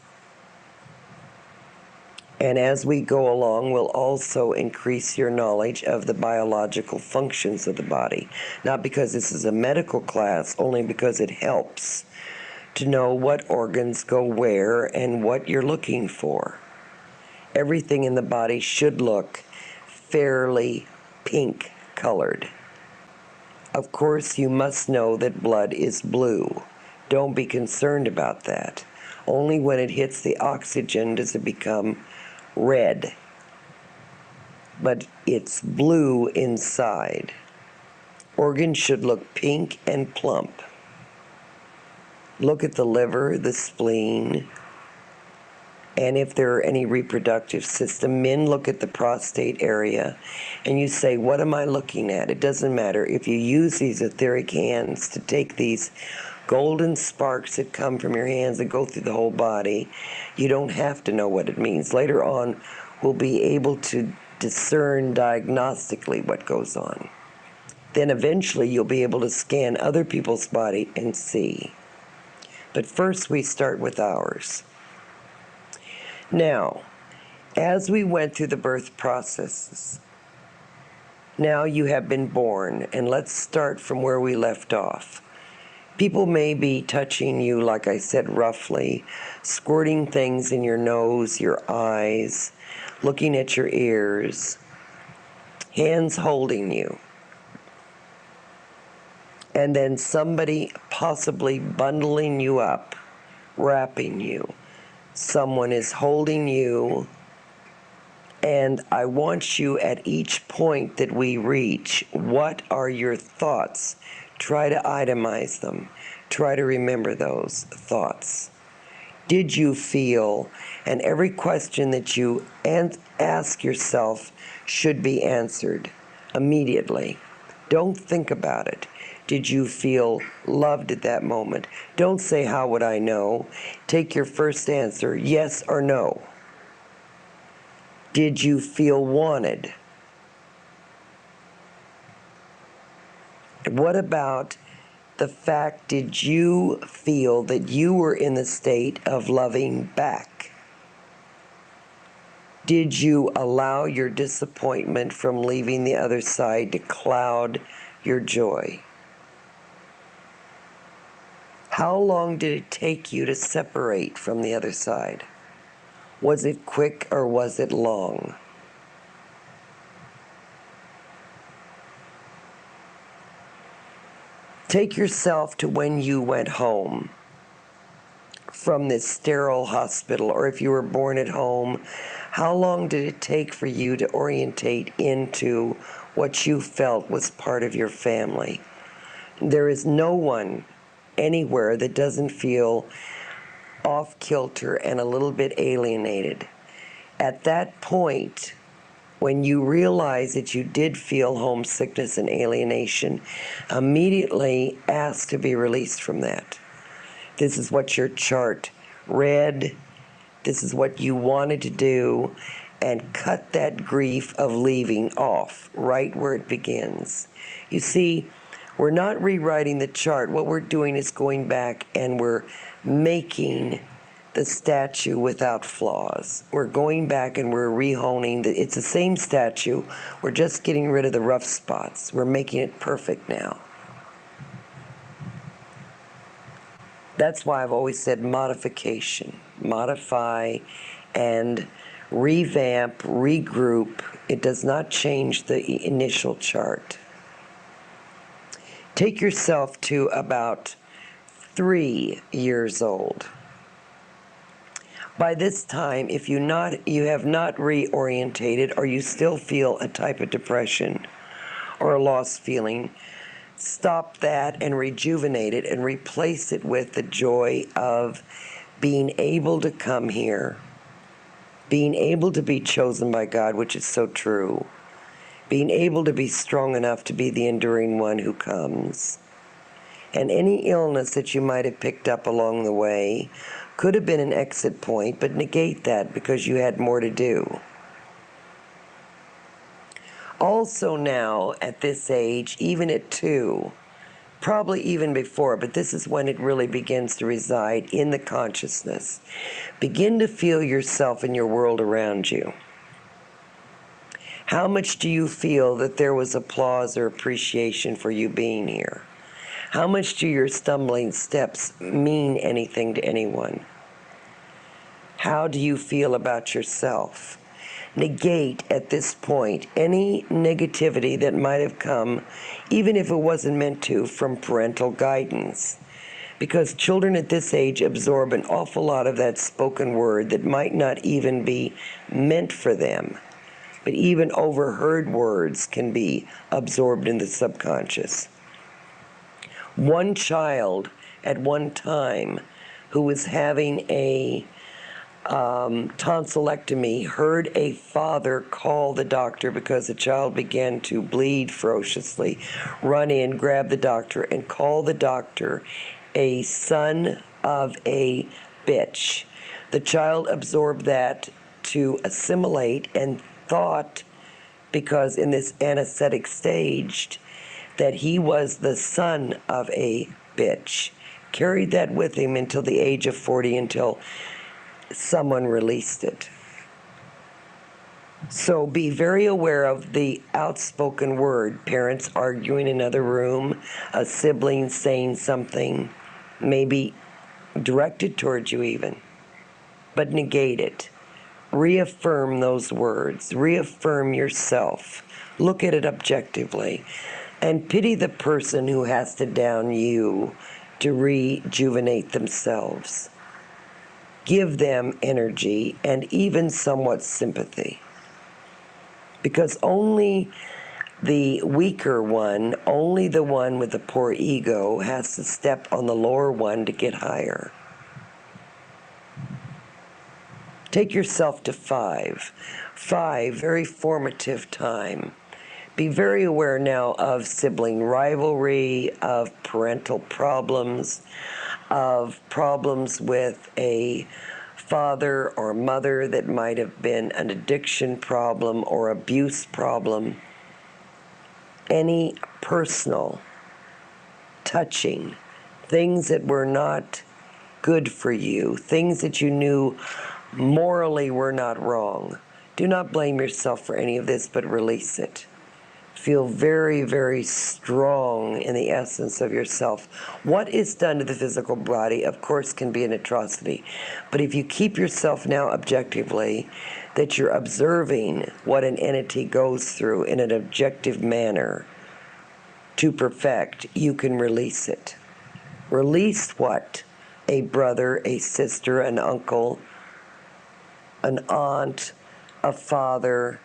And as we go along, we'll also increase your knowledge of the biological functions of the body. Not because this is a medical class, only because it helps to know what organs go where and what you're looking for. Everything in the body should look fairly pink colored. Of course, you must know that blood is blue. Don't be concerned about that. Only when it hits the oxygen does it become red. But it's blue inside. Organs should look pink and plump. Look at the liver, the spleen, and if there are any reproductive system. Men look at the prostate area, and you say, what am I looking at? It doesn't matter. If you use these etheric hands to take these golden sparks that come from your hands and go through the whole body, you don't have to know what it means. Later on, we'll be able to discern diagnostically what goes on. Then eventually you'll be able to scan other people's body and see. But first we start with ours. Now, as we went through the birth processes, now you have been born, and let's start from where we left off. People may be touching you, like I said, roughly, squirting things in your nose, your eyes, looking at your ears, hands holding you. And then somebody possibly bundling you up, wrapping you. Someone is holding you, and I want you at each point that we reach, what are your thoughts? Try to itemize them. Try to remember those thoughts. Did you feel, and every question that you ask yourself should be answered immediately. Don't think about it. Did you feel loved at that moment? Don't say, how would I know? Take your first answer, yes or no. Did you feel wanted? What about the fact, did you feel that you were in the state of loving back? Did you allow your disappointment from leaving the other side to cloud your joy? How long did it take you to separate from the other side? Was it quick or was it long? Take yourself to when you went home from this sterile hospital, or if you were born at home, how long did it take for you to orientate into what you felt was part of your family? There is no one anywhere that doesn't feel off kilter and a little bit alienated. At that point, when you realize that you did feel homesickness and alienation, immediately ask to be released from that. This is what your chart read. This is what you wanted to do, and cut that grief of leaving off right where it begins. You see, we're not rewriting the chart. What we're doing is going back and we're making the statue without flaws. We're going back and we're rehoning. It's the same statue. We're just getting rid of the rough spots. We're making it perfect now. That's why I've always said modification. Modify and revamp, regroup. It does not change the initial chart. Take yourself to about 3 years old. By this time, if you have not reorientated, or you still feel a type of depression or a lost feeling, stop that and rejuvenate it and replace it with the joy of being able to come here, being able to be chosen by God, which is so true, being able to be strong enough to be the enduring one who comes, And any illness that you might have picked up along the way could have been an exit point, but negate that because you had more to do. Also now, at this age, even at 2, probably even before, but this is when it really begins to reside in the consciousness. Begin to feel yourself and your world around you. How much do you feel that there was applause or appreciation for you being here? How much do your stumbling steps mean anything to anyone? How do you feel about yourself? Negate at this point any negativity that might have come, even if it wasn't meant to, from parental guidance. Because children at this age absorb an awful lot of that spoken word that might not even be meant for them. But even overheard words can be absorbed in the subconscious. One child at one time who was having a tonsillectomy heard a father call the doctor because the child began to bleed ferociously, run in, grab the doctor, and call the doctor a son of a bitch. The child absorbed that to assimilate and thought, because in this anesthetic stage, that he was the son of a bitch. Carried that with him until the age of 40, until someone released it. So be very aware of the outspoken word. Parents arguing in another room, a sibling saying something, maybe directed towards you even, but negate it. Reaffirm those words. Reaffirm yourself. Look at it objectively. And pity the person who has to down you to rejuvenate themselves. Give them energy and even somewhat sympathy. Because only the weaker one, only the one with the poor ego, has to step on the lower one to get higher. Take yourself to 5. 5, very formative time. Be very aware now of sibling rivalry, of parental problems, of problems with a father or mother that might have been an addiction problem or abuse problem. Any personal, touching, things that were not good for you, things that you knew morally were not wrong. Do not blame yourself for any of this, but release it. Feel very, very strong in the essence of yourself. What is done to the physical body, of course, can be an atrocity. But if you keep yourself now objectively, that you're observing what an entity goes through in an objective manner to perfect, you can release it. Release what a brother, a sister, an uncle, an aunt, a father,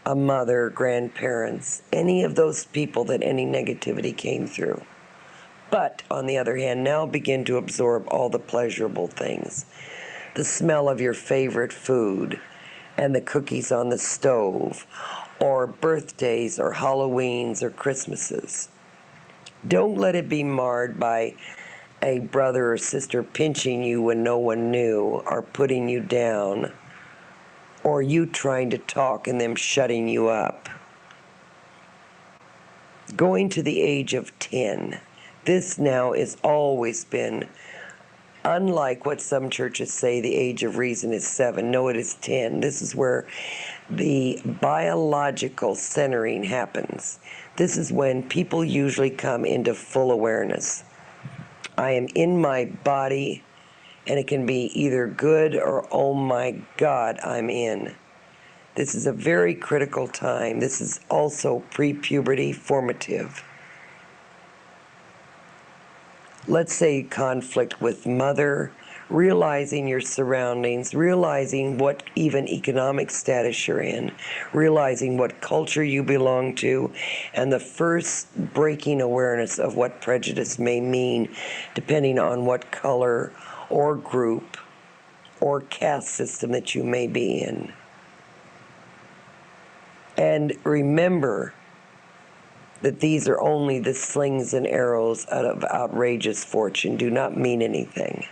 a mother, grandparents, any of those people that any negativity came through. But, on the other hand, now begin to absorb all the pleasurable things. The smell of your favorite food, and the cookies on the stove, or birthdays, or Halloweens, or Christmases. Don't let it be marred by a brother or sister pinching you when no one knew, or putting you down, or you trying to talk and them shutting you up. Going to the age of 10, this now has always been, unlike what some churches say the age of reason is 7, no, it is 10. This is where the biological centering happens. This is when people usually come into full awareness. I am in my body, and it can be either good or, oh my God, I'm in. This is a very critical time. This is also pre-puberty formative. Let's say conflict with mother, realizing your surroundings, realizing what even economic status you're in, realizing what culture you belong to, and the first breaking awareness of what prejudice may mean depending on what color or group or caste system that you may be in. And remember that these are only the slings and arrows out of outrageous fortune do not mean anything.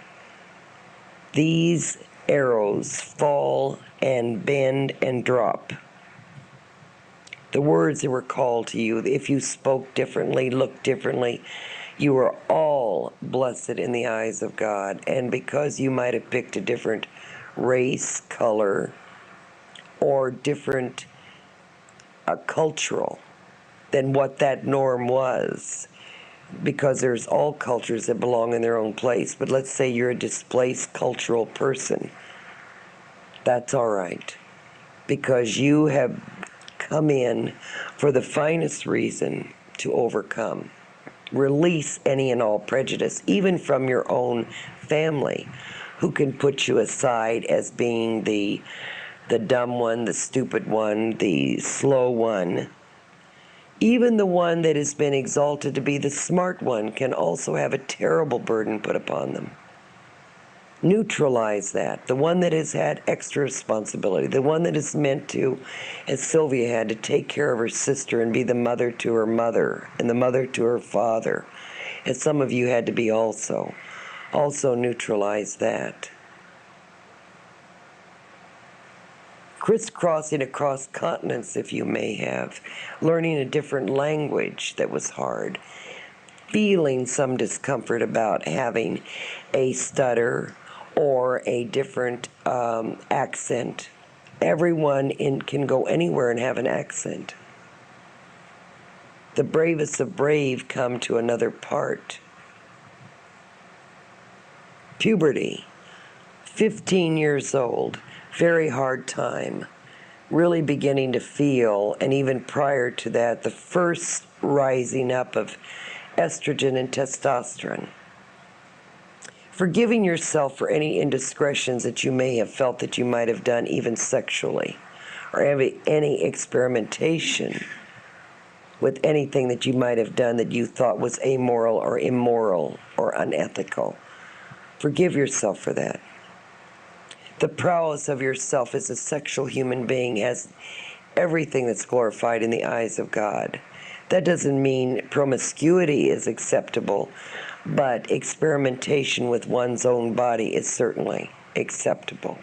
These arrows fall and bend and drop. The words that were called to you, if you spoke differently, looked differently, you were all blessed in the eyes of God. And because you might have picked a different race, color, or different cultural than what that norm was, because there's all cultures that belong in their own place, but let's say you're a displaced cultural person, that's all right, because you have come in for the finest reason to overcome. Release any and all prejudice, even from your own family, who can put you aside as being the dumb one, the stupid one, the slow one. Even the one that has been exalted to be the smart one can also have a terrible burden put upon them. Neutralize that. The one that has had extra responsibility, the one that is meant to, as Sylvia had, to take care of her sister and be the mother to her mother and the mother to her father, as some of you had to be also. Also neutralize that. Crisscrossing across continents, if you may have, learning a different language that was hard, feeling some discomfort about having a stutter or a different accent. Everyone can go anywhere and have an accent. The bravest of brave come to another part. Puberty, 15 years old, very hard time, really beginning to feel, and even prior to that, the first rising up of estrogen and testosterone. Forgiving yourself for any indiscretions that you may have felt that you might have done, even sexually, or any experimentation with anything that you might have done that you thought was amoral or immoral or unethical. Forgive yourself for that. The prowess of yourself as a sexual human being has everything that's glorified in the eyes of God. That doesn't mean promiscuity is acceptable, but experimentation with one's own body is certainly acceptable.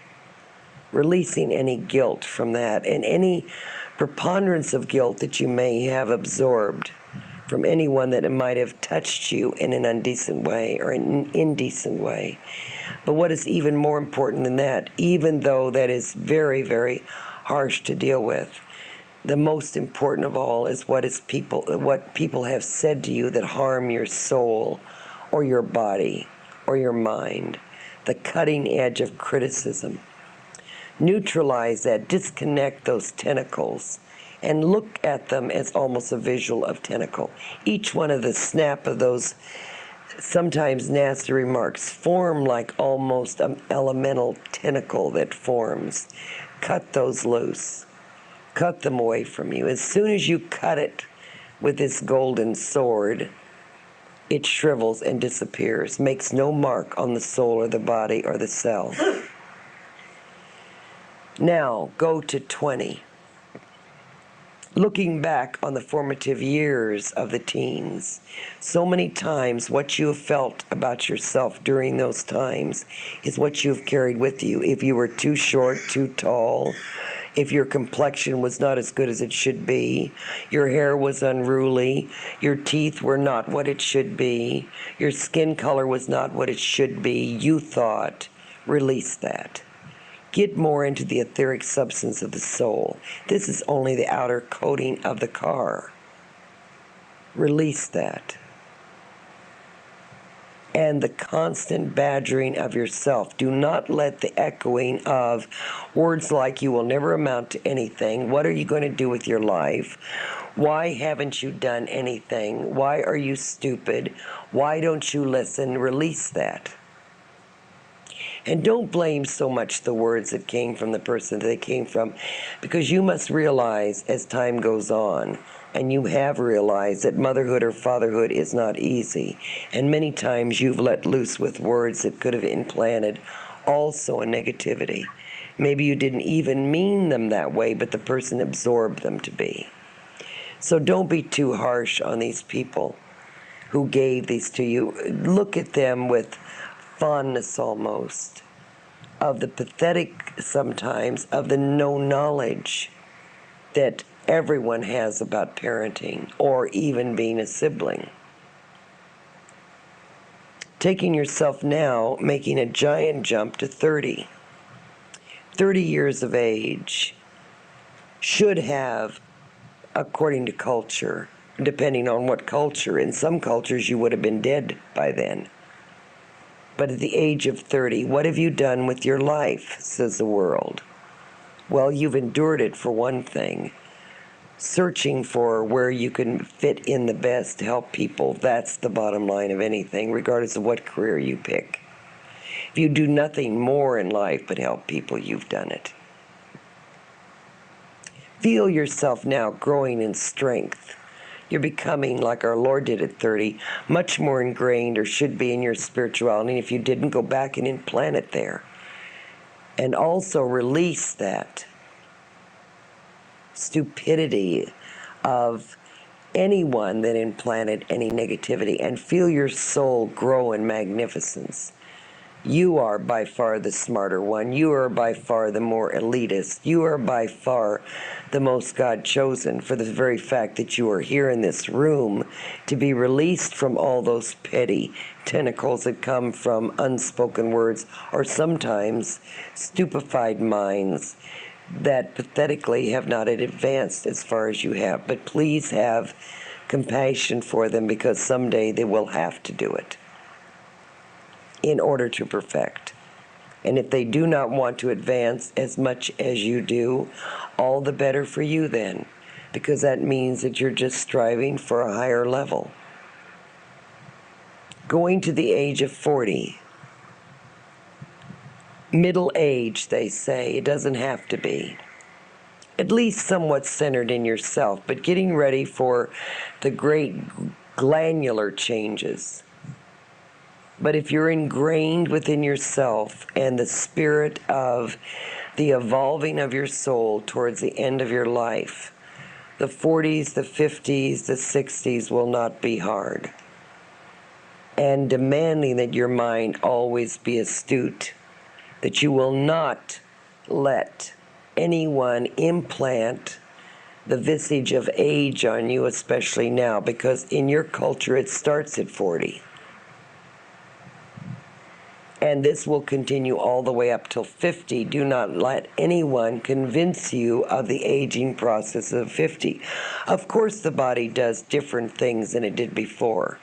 Releasing any guilt from that and any preponderance of guilt that you may have absorbed from anyone that might have touched you in an undecent way or an indecent way. But what is even more important than that, even though that is very, very harsh to deal with, the most important of all is what people have said to you that harm your soul or your body or your mind, the cutting edge of criticism. Neutralize that, disconnect those tentacles, and look at them as almost a visual of tentacle. Each one of the snap of those sometimes nasty remarks form like almost an elemental tentacle that forms. Cut those loose. Cut them away from you. As soon as you cut it with this golden sword, it shrivels and disappears, makes no mark on the soul or the body or the cell. Now, go to 20. Looking back on the formative years of the teens, so many times what you have felt about yourself during those times is what you've carried with you. If you were too short, too tall, if your complexion was not as good as it should be, your hair was unruly, your teeth were not what it should be, your skin color was not what it should be, you thought, release that. Get more into the etheric substance of the soul. This is only the outer coating of the car. Release that. And the constant badgering of yourself. Do not let the echoing of words like "you will never amount to anything," "what are you going to do with your life," "why haven't you done anything," "why are you stupid," "why don't you listen," release that. And don't blame so much the words that came from the person that they came from, because you must realize as time goes on, and you have realized that motherhood or fatherhood is not easy. And many times you've let loose with words that could have implanted also a negativity. Maybe you didn't even mean them that way, but the person absorbed them to be. So don't be too harsh on these people who gave these to you. Look at them with fondness almost, of the pathetic sometimes, of the no knowledge that everyone has about parenting or even being a sibling. Taking yourself now, making a giant jump to 30. 30 years of age should have, according to culture, depending on what culture, in some cultures you would have been dead by then. But at the age of 30, what have you done with your life, says the world? Well, you've endured it for one thing. Searching for where you can fit in the best to help people, that's the bottom line of anything, regardless of what career you pick. If you do nothing more in life but help people, you've done it. Feel yourself now growing in strength. You're becoming, like our Lord did at 30, much more ingrained, or should be, in your spirituality. If you didn't, go back and implant it there. And also release that stupidity of anyone that implanted any negativity, and feel your soul grow in magnificence. You are by far the smarter one. You are by far the more elitist. You are by far the most God-chosen, for the very fact that you are here in this room to be released from all those petty tentacles that come from unspoken words, or sometimes stupefied minds that pathetically have not advanced as far as you have. But please have compassion for them, because someday they will have to do it in order to perfect. And if they do not want to advance as much as you do, all the better for you then, because that means that you're just striving for a higher level. Going to the age of 40, middle age, they say, it doesn't have to be. At least somewhat centered in yourself, but getting ready for the great glandular changes. But if you're ingrained within yourself and the spirit of the evolving of your soul towards the end of your life, the 40s, the 50s, the 60s will not be hard. And demanding that your mind always be astute, that you will not let anyone implant the visage of age on you, especially now, because in your culture it starts at 40. And this will continue all the way up till 50. Do not let anyone convince you of the aging process of 50. Of course, the body does different things than it did before.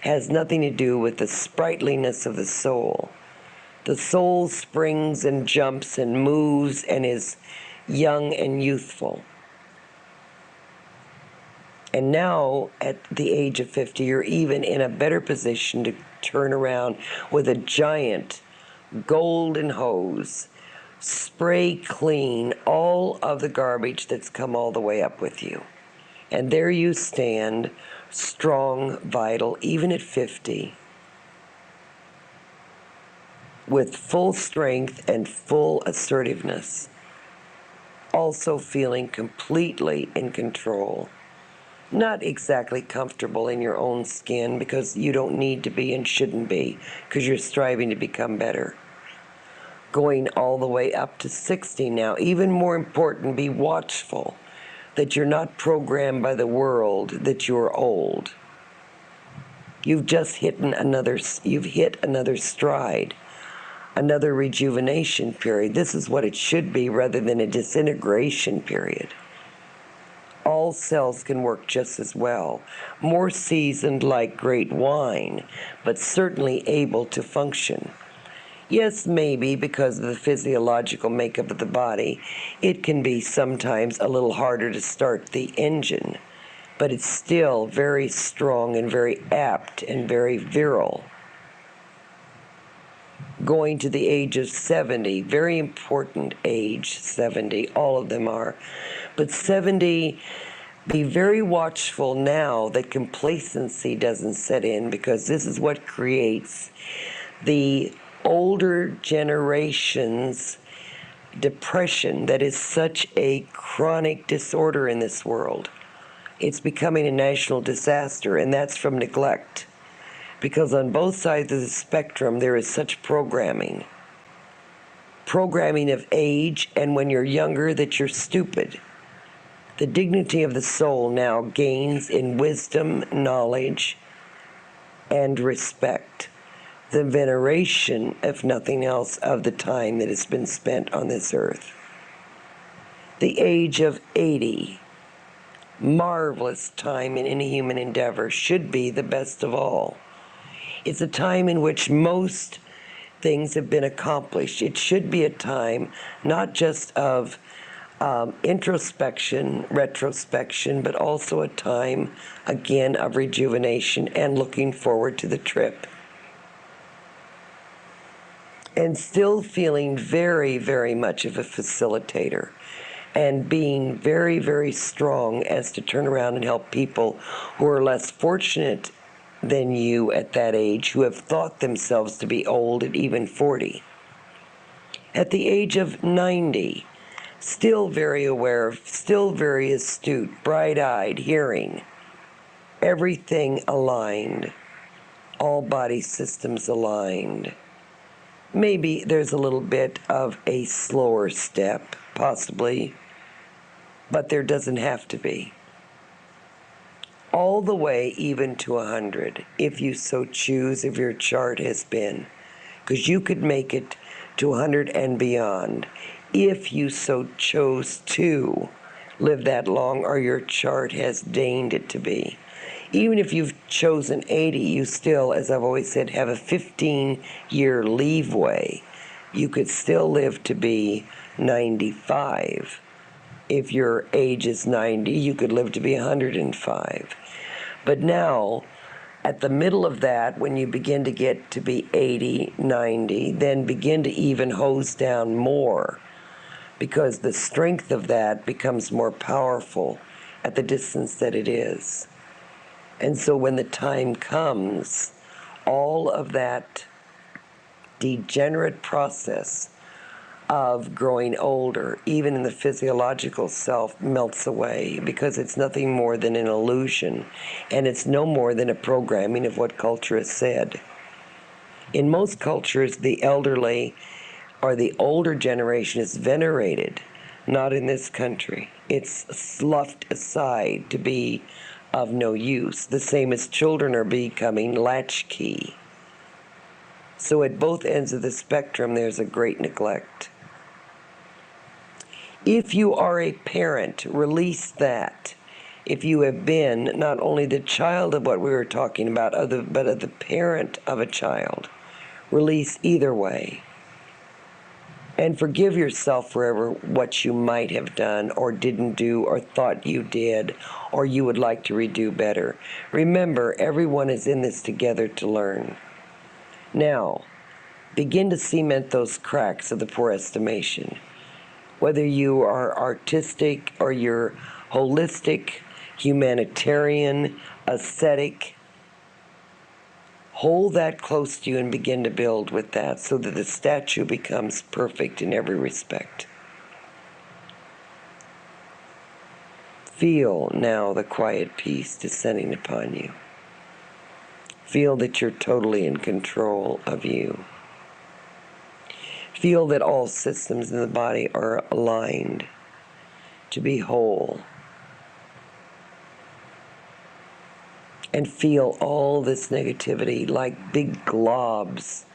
It has nothing to do with the sprightliness of the soul. The soul springs and jumps and moves and is young and youthful. And now, at the age of 50, you're even in a better position to turn around with a giant golden hose, spray clean all of the garbage that's come all the way up with you. And there you stand, strong, vital, even at 50, with full strength and full assertiveness, also feeling completely in control. Not exactly comfortable in your own skin, because you don't need to be and shouldn't be, because you're striving to become better. Going all the way up to 60 now. Even more important, be watchful that you're not programmed by the world that you're old. You've just hit another stride, another rejuvenation period. This is what it should be, rather than a disintegration period. All cells can work just as well, more seasoned like great wine, but certainly able to function. Yes, maybe because of the physiological makeup of the body, it can be sometimes a little harder to start the engine, but it's still very strong and very apt and very virile. Going to the age of 70, very important age, 70, all of them are. But 70, be very watchful now that complacency doesn't set in, because this is what creates the older generation's depression that is such a chronic disorder in this world. It's becoming a national disaster, and that's from neglect. Because on both sides of the spectrum, there is such programming. Programming of age, and when you're younger, that you're stupid. The dignity of the soul now gains in wisdom, knowledge, and respect. The veneration, if nothing else, of the time that has been spent on this earth. The age of 80, marvelous time in any human endeavor, should be the best of all. It's a time in which most things have been accomplished. It should be a time not just of introspection, retrospection, but also a time, again, of rejuvenation and looking forward to the trip. And still feeling very, very much of a facilitator and being very, very strong as to turn around and help people who are less fortunate than you at that age, who have thought themselves to be old at even 40. At the age of 90, still very aware, still very astute, bright-eyed, hearing, everything aligned, all body systems aligned. Maybe there's a little bit of a slower step, possibly, but there doesn't have to be. All the way even to 100, if you so choose, if your chart has been, because you could make it to 100 and beyond, if you so chose to live that long, or your chart has deigned it to be. Even if you've chosen 80, you still, as I've always said, have a 15-year leeway. You could still live to be 95. If your age is 90, you could live to be 105. But now, at the middle of that, when you begin to get to be 80, 90, then begin to even hose down more, because the strength of that becomes more powerful at the distance that it is. And so when the time comes, all of that degenerate process of growing older, even in the physiological self, melts away, because it's nothing more than an illusion, and it's no more than a programming of what culture has said. In most cultures, the elderly or the older generation is venerated. Not in this country. It's sloughed aside to be of no use, the same as children are becoming latchkey. So at both ends of the spectrum, there's a great neglect. If you are a parent, release that. If you have been not only the child of what we were talking about, but of the parent of a child, release either way. And forgive yourself for what you might have done or didn't do or thought you did or you would like to redo better. Remember, everyone is in this together to learn. Now, begin to cement those cracks of the poor estimation. Whether you are artistic or you're holistic, humanitarian, ascetic, hold that close to you and begin to build with that so that the statue becomes perfect in every respect. Feel now the quiet peace descending upon you. Feel that you're totally in control of you. Feel that all systems in the body are aligned to be whole. And feel all this negativity like big globs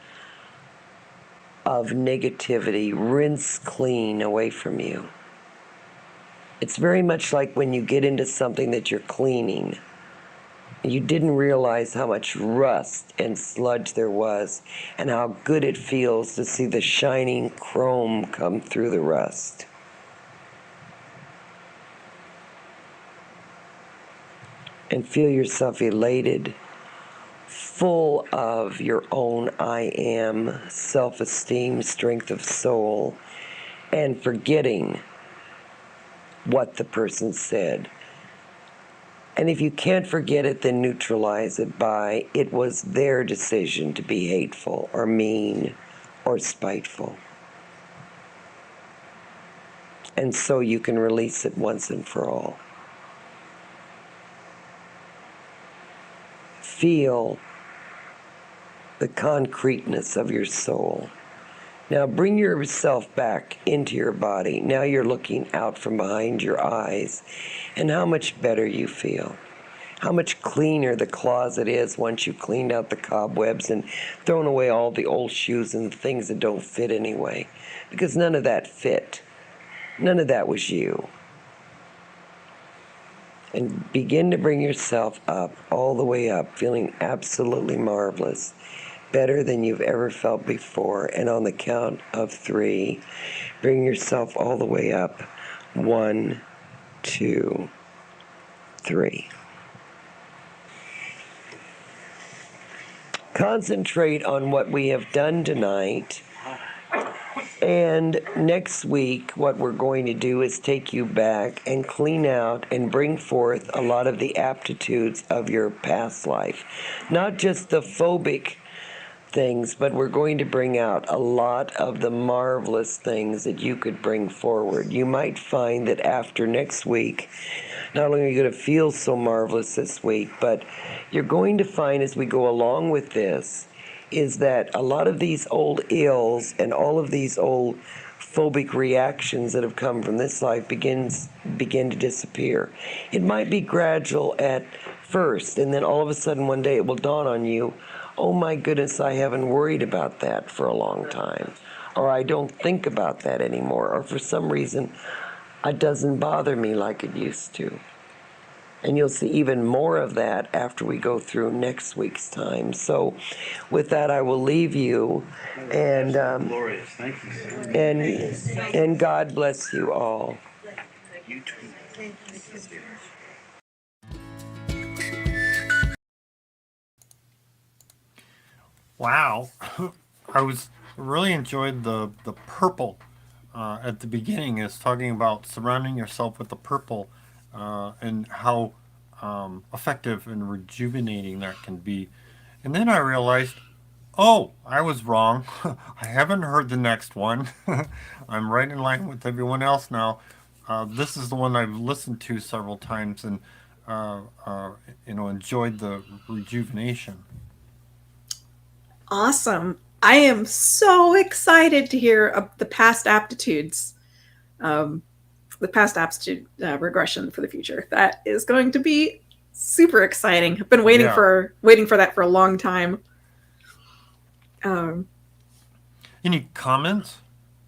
of negativity rinse clean away from you. It's very much like when you get into something that you're cleaning. You didn't realize how much rust and sludge there was and how good it feels to see the shining chrome come through the rust. And feel yourself elated, full of your own I am, self-esteem, strength of soul, and forgetting what the person said. And if you can't forget it, then neutralize it by, it was their decision to be hateful or mean or spiteful. And so you can release it once and for all. feel the concreteness of your soul. Now bring yourself back into your body. Now you're looking out from behind your eyes, and how much better you feel. How much cleaner the closet is once you've cleaned out the cobwebs and thrown away all the old shoes and the things that don't fit anyway. Because none of that fit. None of that was you. And begin to bring yourself up, all the way up, feeling absolutely marvelous. Better than you've ever felt before. And on the count of 3, bring yourself all the way up. 1, 2, 3. Concentrate on what we have done tonight. And next week, what we're going to do is take you back and clean out and bring forth a lot of the aptitudes of your past life. Not just the phobic things, but we're going to bring out a lot of the marvelous things that you could bring forward. You might find that after next week, not only are you going to feel so marvelous this week, but you're going to find as we go along with this, is that a lot of these old ills and all of these old phobic reactions that have come from this life begin to disappear. It might be gradual at first, and then all of a sudden one day it will dawn on you, oh my goodness, I haven't worried about that for a long time. Or I don't think about that anymore. Or for some reason, it doesn't bother me like it used to. And you'll see even more of that after we go through next week's time. So with that, I will leave you. And Glorious. Thank you. and God bless you all. You too. Wow. I was really enjoyed the purple at the beginning. Is talking about surrounding yourself with the purple and how effective and rejuvenating that can be. And then I realized, oh, I was wrong. I haven't heard the next one. I'm right in line with everyone else now. This is the one I've listened to several times and enjoyed the rejuvenation. Awesome. I am so excited to hear the past aptitudes, the past aptitude regression for the future. That is going to be super exciting. I've been waiting for that for a long time. Any comments?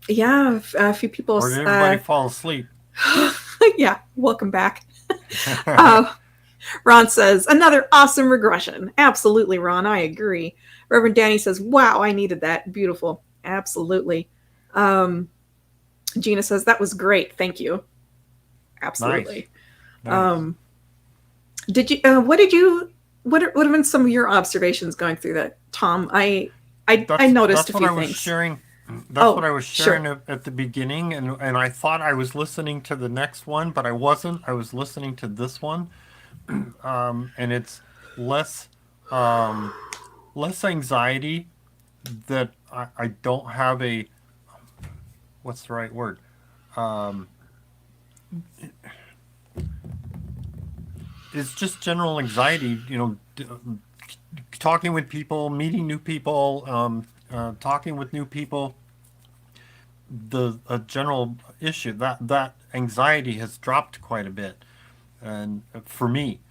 Yeah, a few people. Or did everybody fall asleep? Yeah, welcome back. Ron says, another awesome regression. Absolutely, Ron, I agree. Reverend Danny says, wow, I needed that. Beautiful. Absolutely. Gina says, that was great. Thank you. Absolutely. Nice. What have been some of your observations going through that, Tom? I noticed a few things. That's what I was sharing at the beginning, and I thought I was listening to the next one, but I wasn't. I was listening to this one, and it's less anxiety that I don't have a, what's the right word? It's just general anxiety, talking with people, meeting new people, talking with new people. The general issue that anxiety has dropped quite a bit, and for me,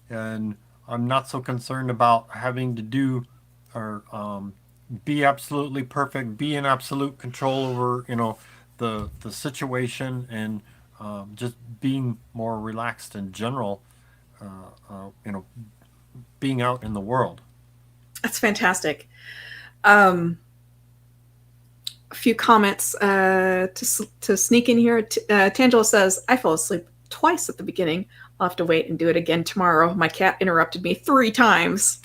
and I'm not so concerned about having to do or be absolutely perfect, be in absolute control over the situation, and just being more relaxed in general. Being out in the world. That's fantastic. A few comments to sneak in here. Tangela says, I fell asleep twice at the beginning. I'll have to wait and do it again tomorrow. My cat interrupted me 3 times.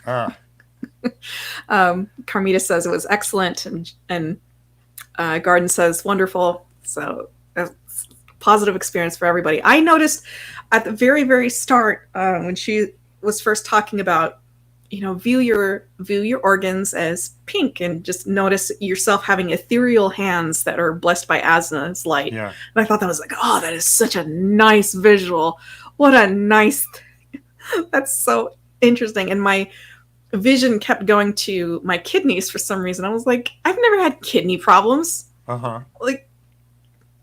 Carmita says it was excellent, and Garden says wonderful. So positive experience for everybody. I noticed at the very, very start when she was first talking about, view your organs as pink, and just notice yourself having ethereal hands that are blessed by Azna's light. Yeah. And I thought that was like, oh, that is such a nice visual. What a nice, that's so interesting. And my vision kept going to my kidneys for some reason. I was like, I've never had kidney problems. Like,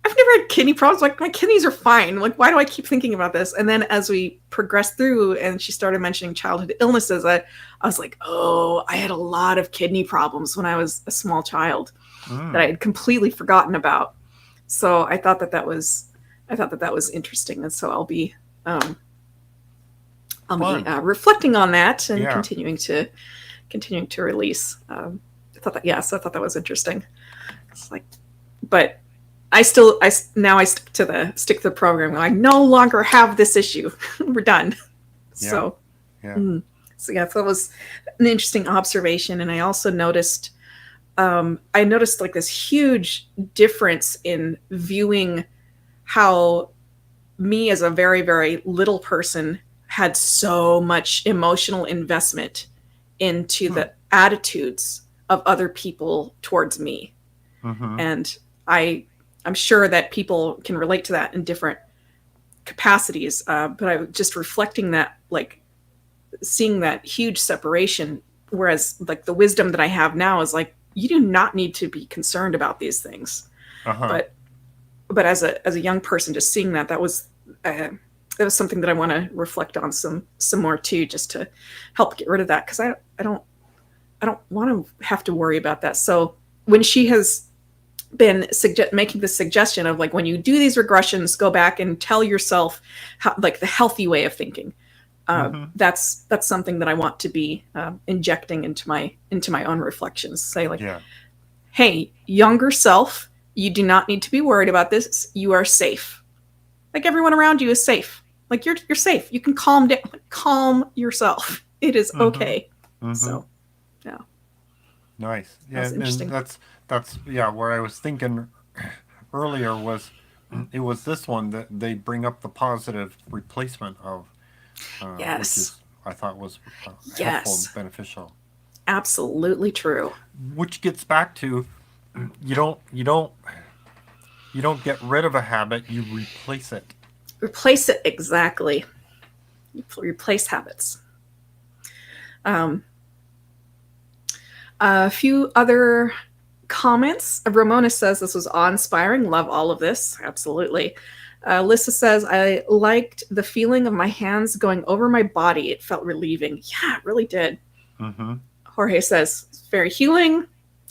I've never had kidney problems. Like, my kidneys are fine. Like, why do I keep thinking about this? And then as we progressed through and she started mentioning childhood illnesses, I was like, oh, I had a lot of kidney problems when I was a small child that I had completely forgotten about. So I thought that was interesting. And so I'll be reflecting on that and continuing to release. I thought that was interesting. It's like, but I now stick to the program. I no longer have this issue. We're done. Yeah. So that was an interesting observation. And I also noticed like this huge difference in viewing how me as a very, very little person had so much emotional investment into the attitudes of other people towards me. And I'm sure that people can relate to that in different capacities. But I was just reflecting that, like seeing that huge separation, whereas like the wisdom that I have now is like, you do not need to be concerned about these things. But as a young person, just seeing that was something that I want to reflect on some more too, just to help get rid of that. Cause I don't want to have to worry about that. So when she has been making the suggestion of like, when you do these regressions, go back and tell yourself how, like the healthy way of thinking. That's something that I want to be injecting into my own reflections. Say like, hey, younger self, you do not need to be worried about this. You are safe. Like everyone around you is safe. Like you're safe. You can calm down, calm yourself. It is okay. So, yeah. Nice. Yeah, That's interesting. And that's where I was thinking earlier was it was this one that they bring up the positive replacement of, which is, I thought was helpful and beneficial. Absolutely true. Which gets back to you don't get rid of a habit, you replace it. Replace it, exactly. Replace habits. A few other comments. Ramona says this was awe-inspiring. Love all of this. Absolutely. Lissa says, I liked the feeling of my hands going over my body. It felt relieving. Yeah, it really did. Jorge says, it's very healing.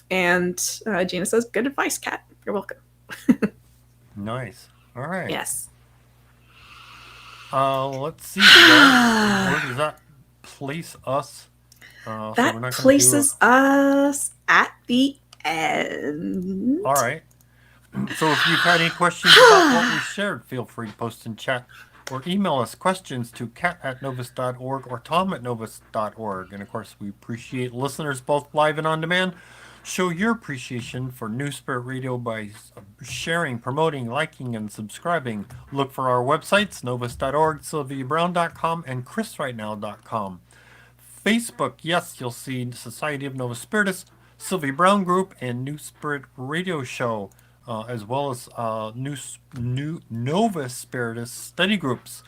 And Gina says, good advice, Kat. You're welcome. Nice. All right. Yes. Let's see. Where does that place us? That places us at the end. All right. So if you've had any questions about what we shared, feel free to post in chat or email us questions to kat@novus.org or tom@novus.org. And of course, we appreciate listeners both live and on demand. Show your appreciation for New Spirit Radio by sharing, promoting, liking, and subscribing. Look for our websites, novus.org, sylviabrowne.com, and chrisrightnow.com. Facebook, yes, you'll see Society of Novus Spiritus, Sylvia Browne Group, and New Spirit Radio Show, as well as New Novus Spiritus study groups.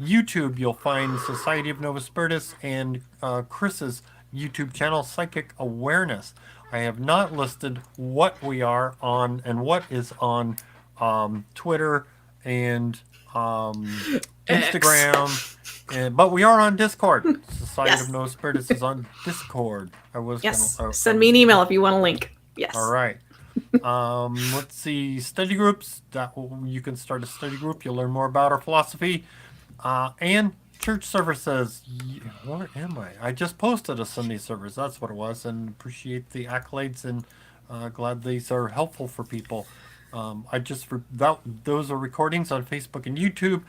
YouTube, you'll find Society of Novus Spiritus and Chris's YouTube channel, Psychic Awareness. I have not listed what we are on and what is on Twitter and Instagram, but we are on Discord. Society of Novus Spiritus is on Discord. Send me an email if you want a link. Yes. All right. Let's see, study groups. You can start a study group. You'll learn more about our philosophy. And church services. Where am I? I just posted a Sunday service. That's what it was, and appreciate the accolades and glad these are helpful for people. Those are recordings on Facebook and YouTube.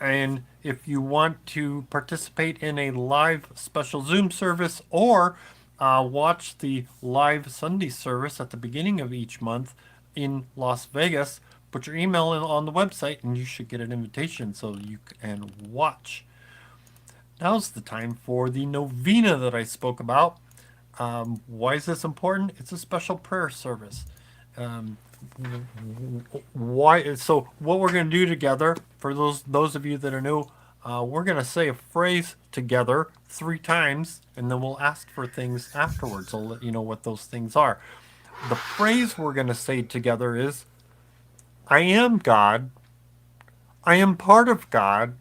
And if you want to participate in a live special Zoom service or watch the live Sunday service at the beginning of each month in Las Vegas, put your email in on the website and you should get an invitation so you can watch. Now's the time for the novena that I spoke about. Why is this important? It's a special prayer service. So what we're going to do together, for those of you that are new, we're going to say a phrase together 3 times, and then we'll ask for things afterwards. I'll let you know what those things are. The phrase we're going to say together is, I am God. I am part of God.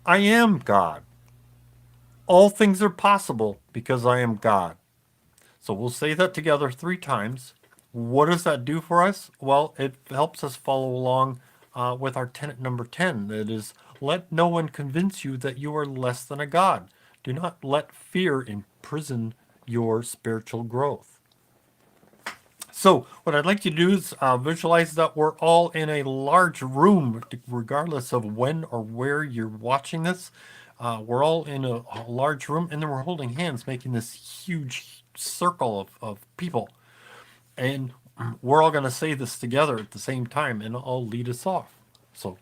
I am God. All things are possible because I am God. So we'll say that together 3 times. What does that do for us? Well, it helps us follow along with our tenet number 10. That is, let no one convince you that you are less than a God. Do not let fear imprison your spiritual growth. So what I'd like you to do is visualize that we're all in a large room, regardless of when or where you're watching this. We're all in a large room, and then we're holding hands, making this huge circle of people. And we're all going to say this together at the same time, and I'll lead us off. So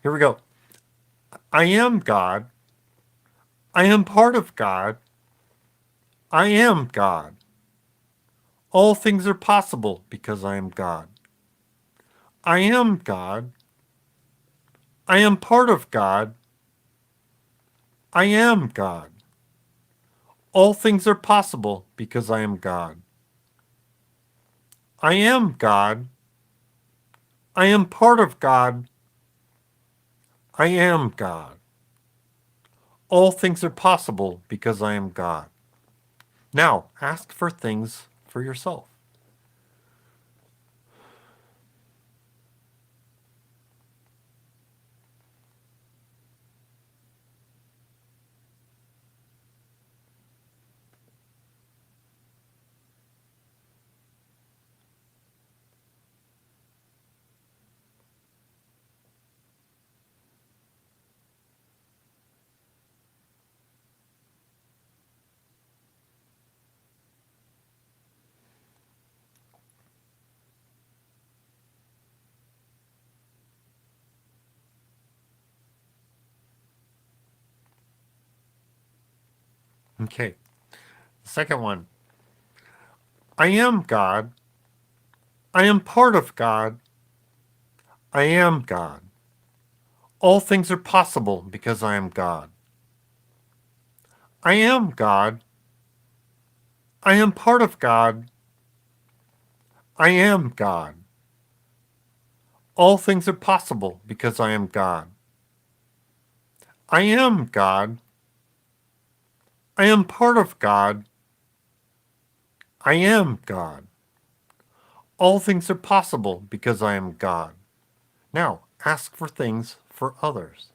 here we go. I am God. I am part of God. I am God. All things are possible because I am God. I am God. I am part of God. I am God. All things are possible because I am God. I am God. I am part of God. I am God. All things are possible because I am God. Now, ask for things for yourself. Okay. Second one. I am God. I am part of God. I am God. All things are possible because I am God. I am God. I am part of God. I am God. All things are possible because I am God. I am God. I am part of God. I am God. All things are possible because I am God. Now, ask for things for others.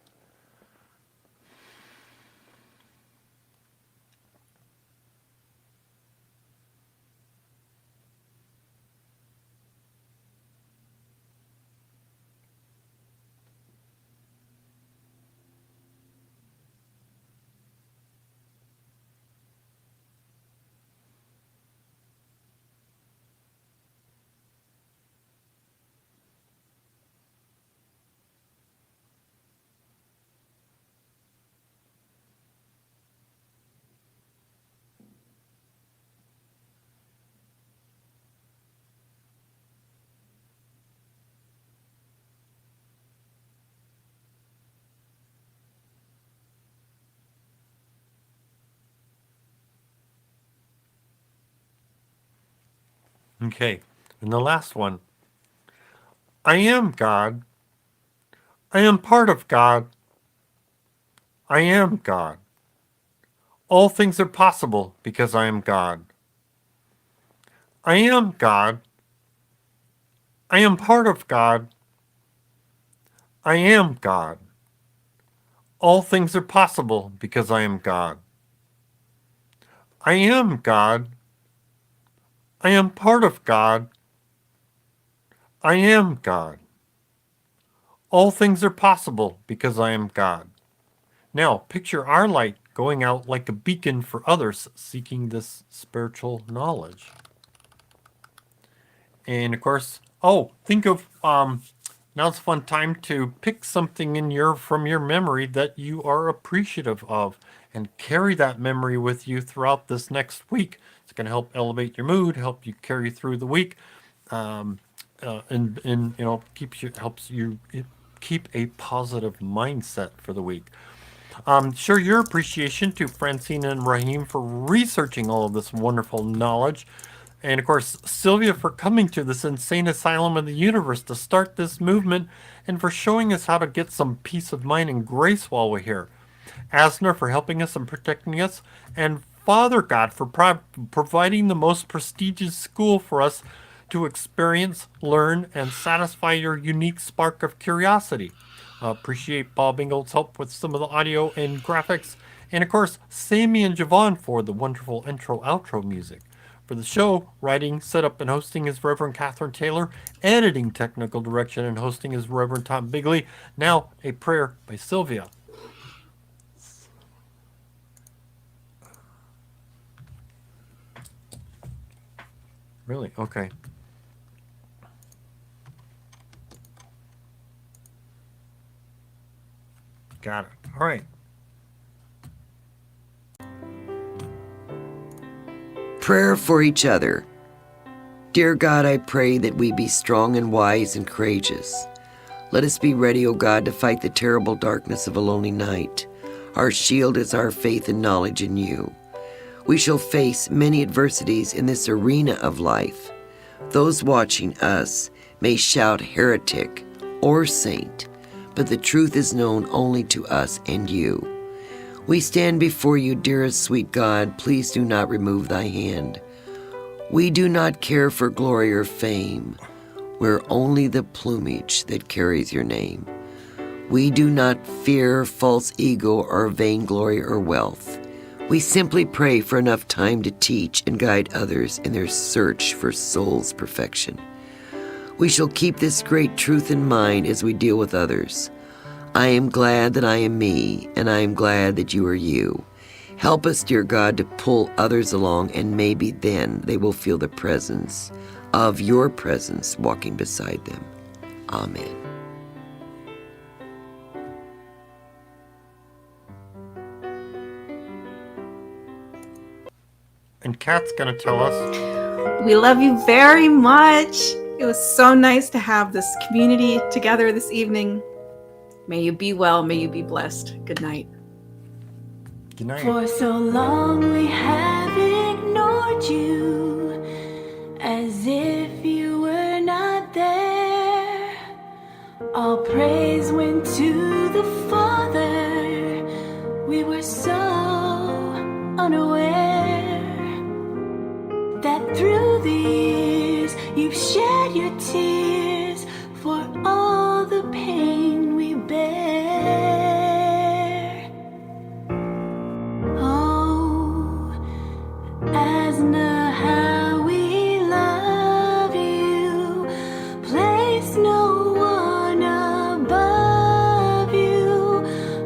Okay, and the last one. I am God. I am part of God. I am God. All things are possible because I am God. I am God. I am part of God. I am God. All things are possible because I am God. I am God. I am part of God. I am God. All things are possible because I am God. Now, picture our light going out like a beacon for others seeking this spiritual knowledge. And of course, think of now's a fun time to pick something from your memory that you are appreciative of and carry that memory with you throughout this next week. It's going to help elevate your mood, help you carry through the week, and helps you keep a positive mindset for the week. Share your appreciation to Francine and Raheem for researching all of this wonderful knowledge. And of course, Sylvia for coming to this insane asylum of the universe to start this movement and for showing us how to get some peace of mind and grace while we're here. Azna for helping us and protecting us, and Father God for providing the most prestigious school for us to experience, learn, and satisfy your unique spark of curiosity. Appreciate Bob Ingold's help with some of the audio and graphics, and of course, Sammy and Javon for the wonderful intro-outro music. For the show, writing, setup, and hosting is Reverend Catherine Taylor. Editing, technical direction, and hosting is Reverend Tom Bigley. Now, a prayer by Sylvia. Really? Okay. Got it. All right. Prayer for each other. Dear God, I pray that we be strong and wise and courageous. Let us be ready, O God, to fight the terrible darkness of a lonely night. Our shield is our faith and knowledge in you. We shall face many adversities in this arena of life. Those watching us may shout heretic or saint, but the truth is known only to us and you. We stand before you, dearest sweet God. Please do not remove thy hand. We do not care for glory or fame. We're only the plumage that carries your name. We do not fear false ego or vainglory or wealth. We simply pray for enough time to teach and guide others in their search for soul's perfection. We shall keep this great truth in mind as we deal with others. I am glad that I am me, and I am glad that you are you. Help us, dear God, to pull others along, and maybe then they will feel the presence of your presence walking beside them. Amen. And Kat's going to tell us. We love you very much. It was so nice to have this community together this evening. May you be well. May you be blessed. Good night. Good night. For so long we have ignored you, as if you were not there. All praise went to the Father. We were so unaware that through the years you've shed your tears for all the pain we bear. Oh, Azna, how we love you. Place no one above you.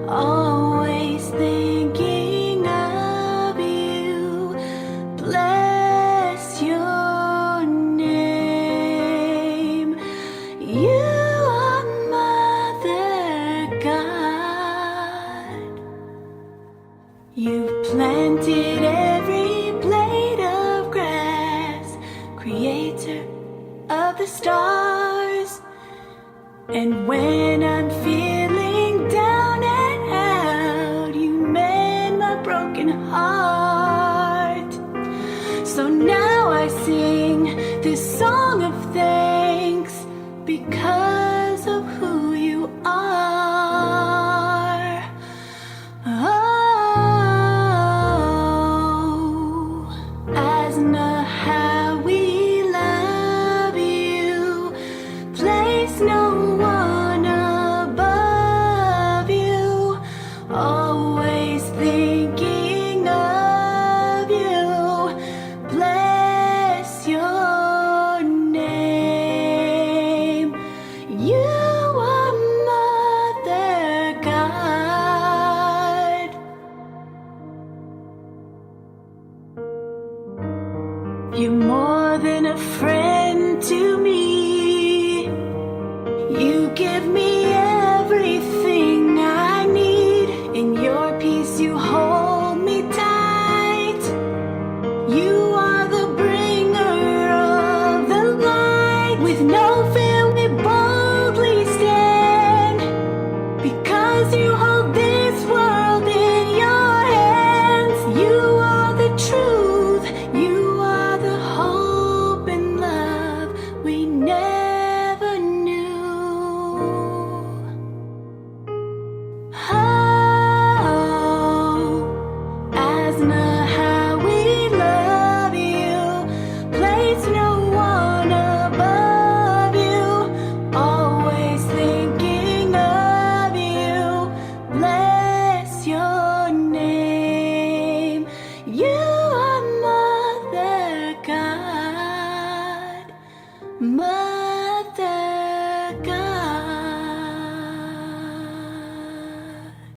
Always thinking of you. Bless your name. You are Mother God. You've planted every blade of grass, creator of the stars. And when I'm feeling down and out, you mend my broken heart. So now I sing this song of thanks because of who you are. Oh, Azna, how we love you. Place no one above you. Always thinking of you. Bless your name. You are Mother God. You're more than a friend to me. You give me everything I need. In your peace you hold me tight. You are the bringer of the light. With no fear we boldly stand. my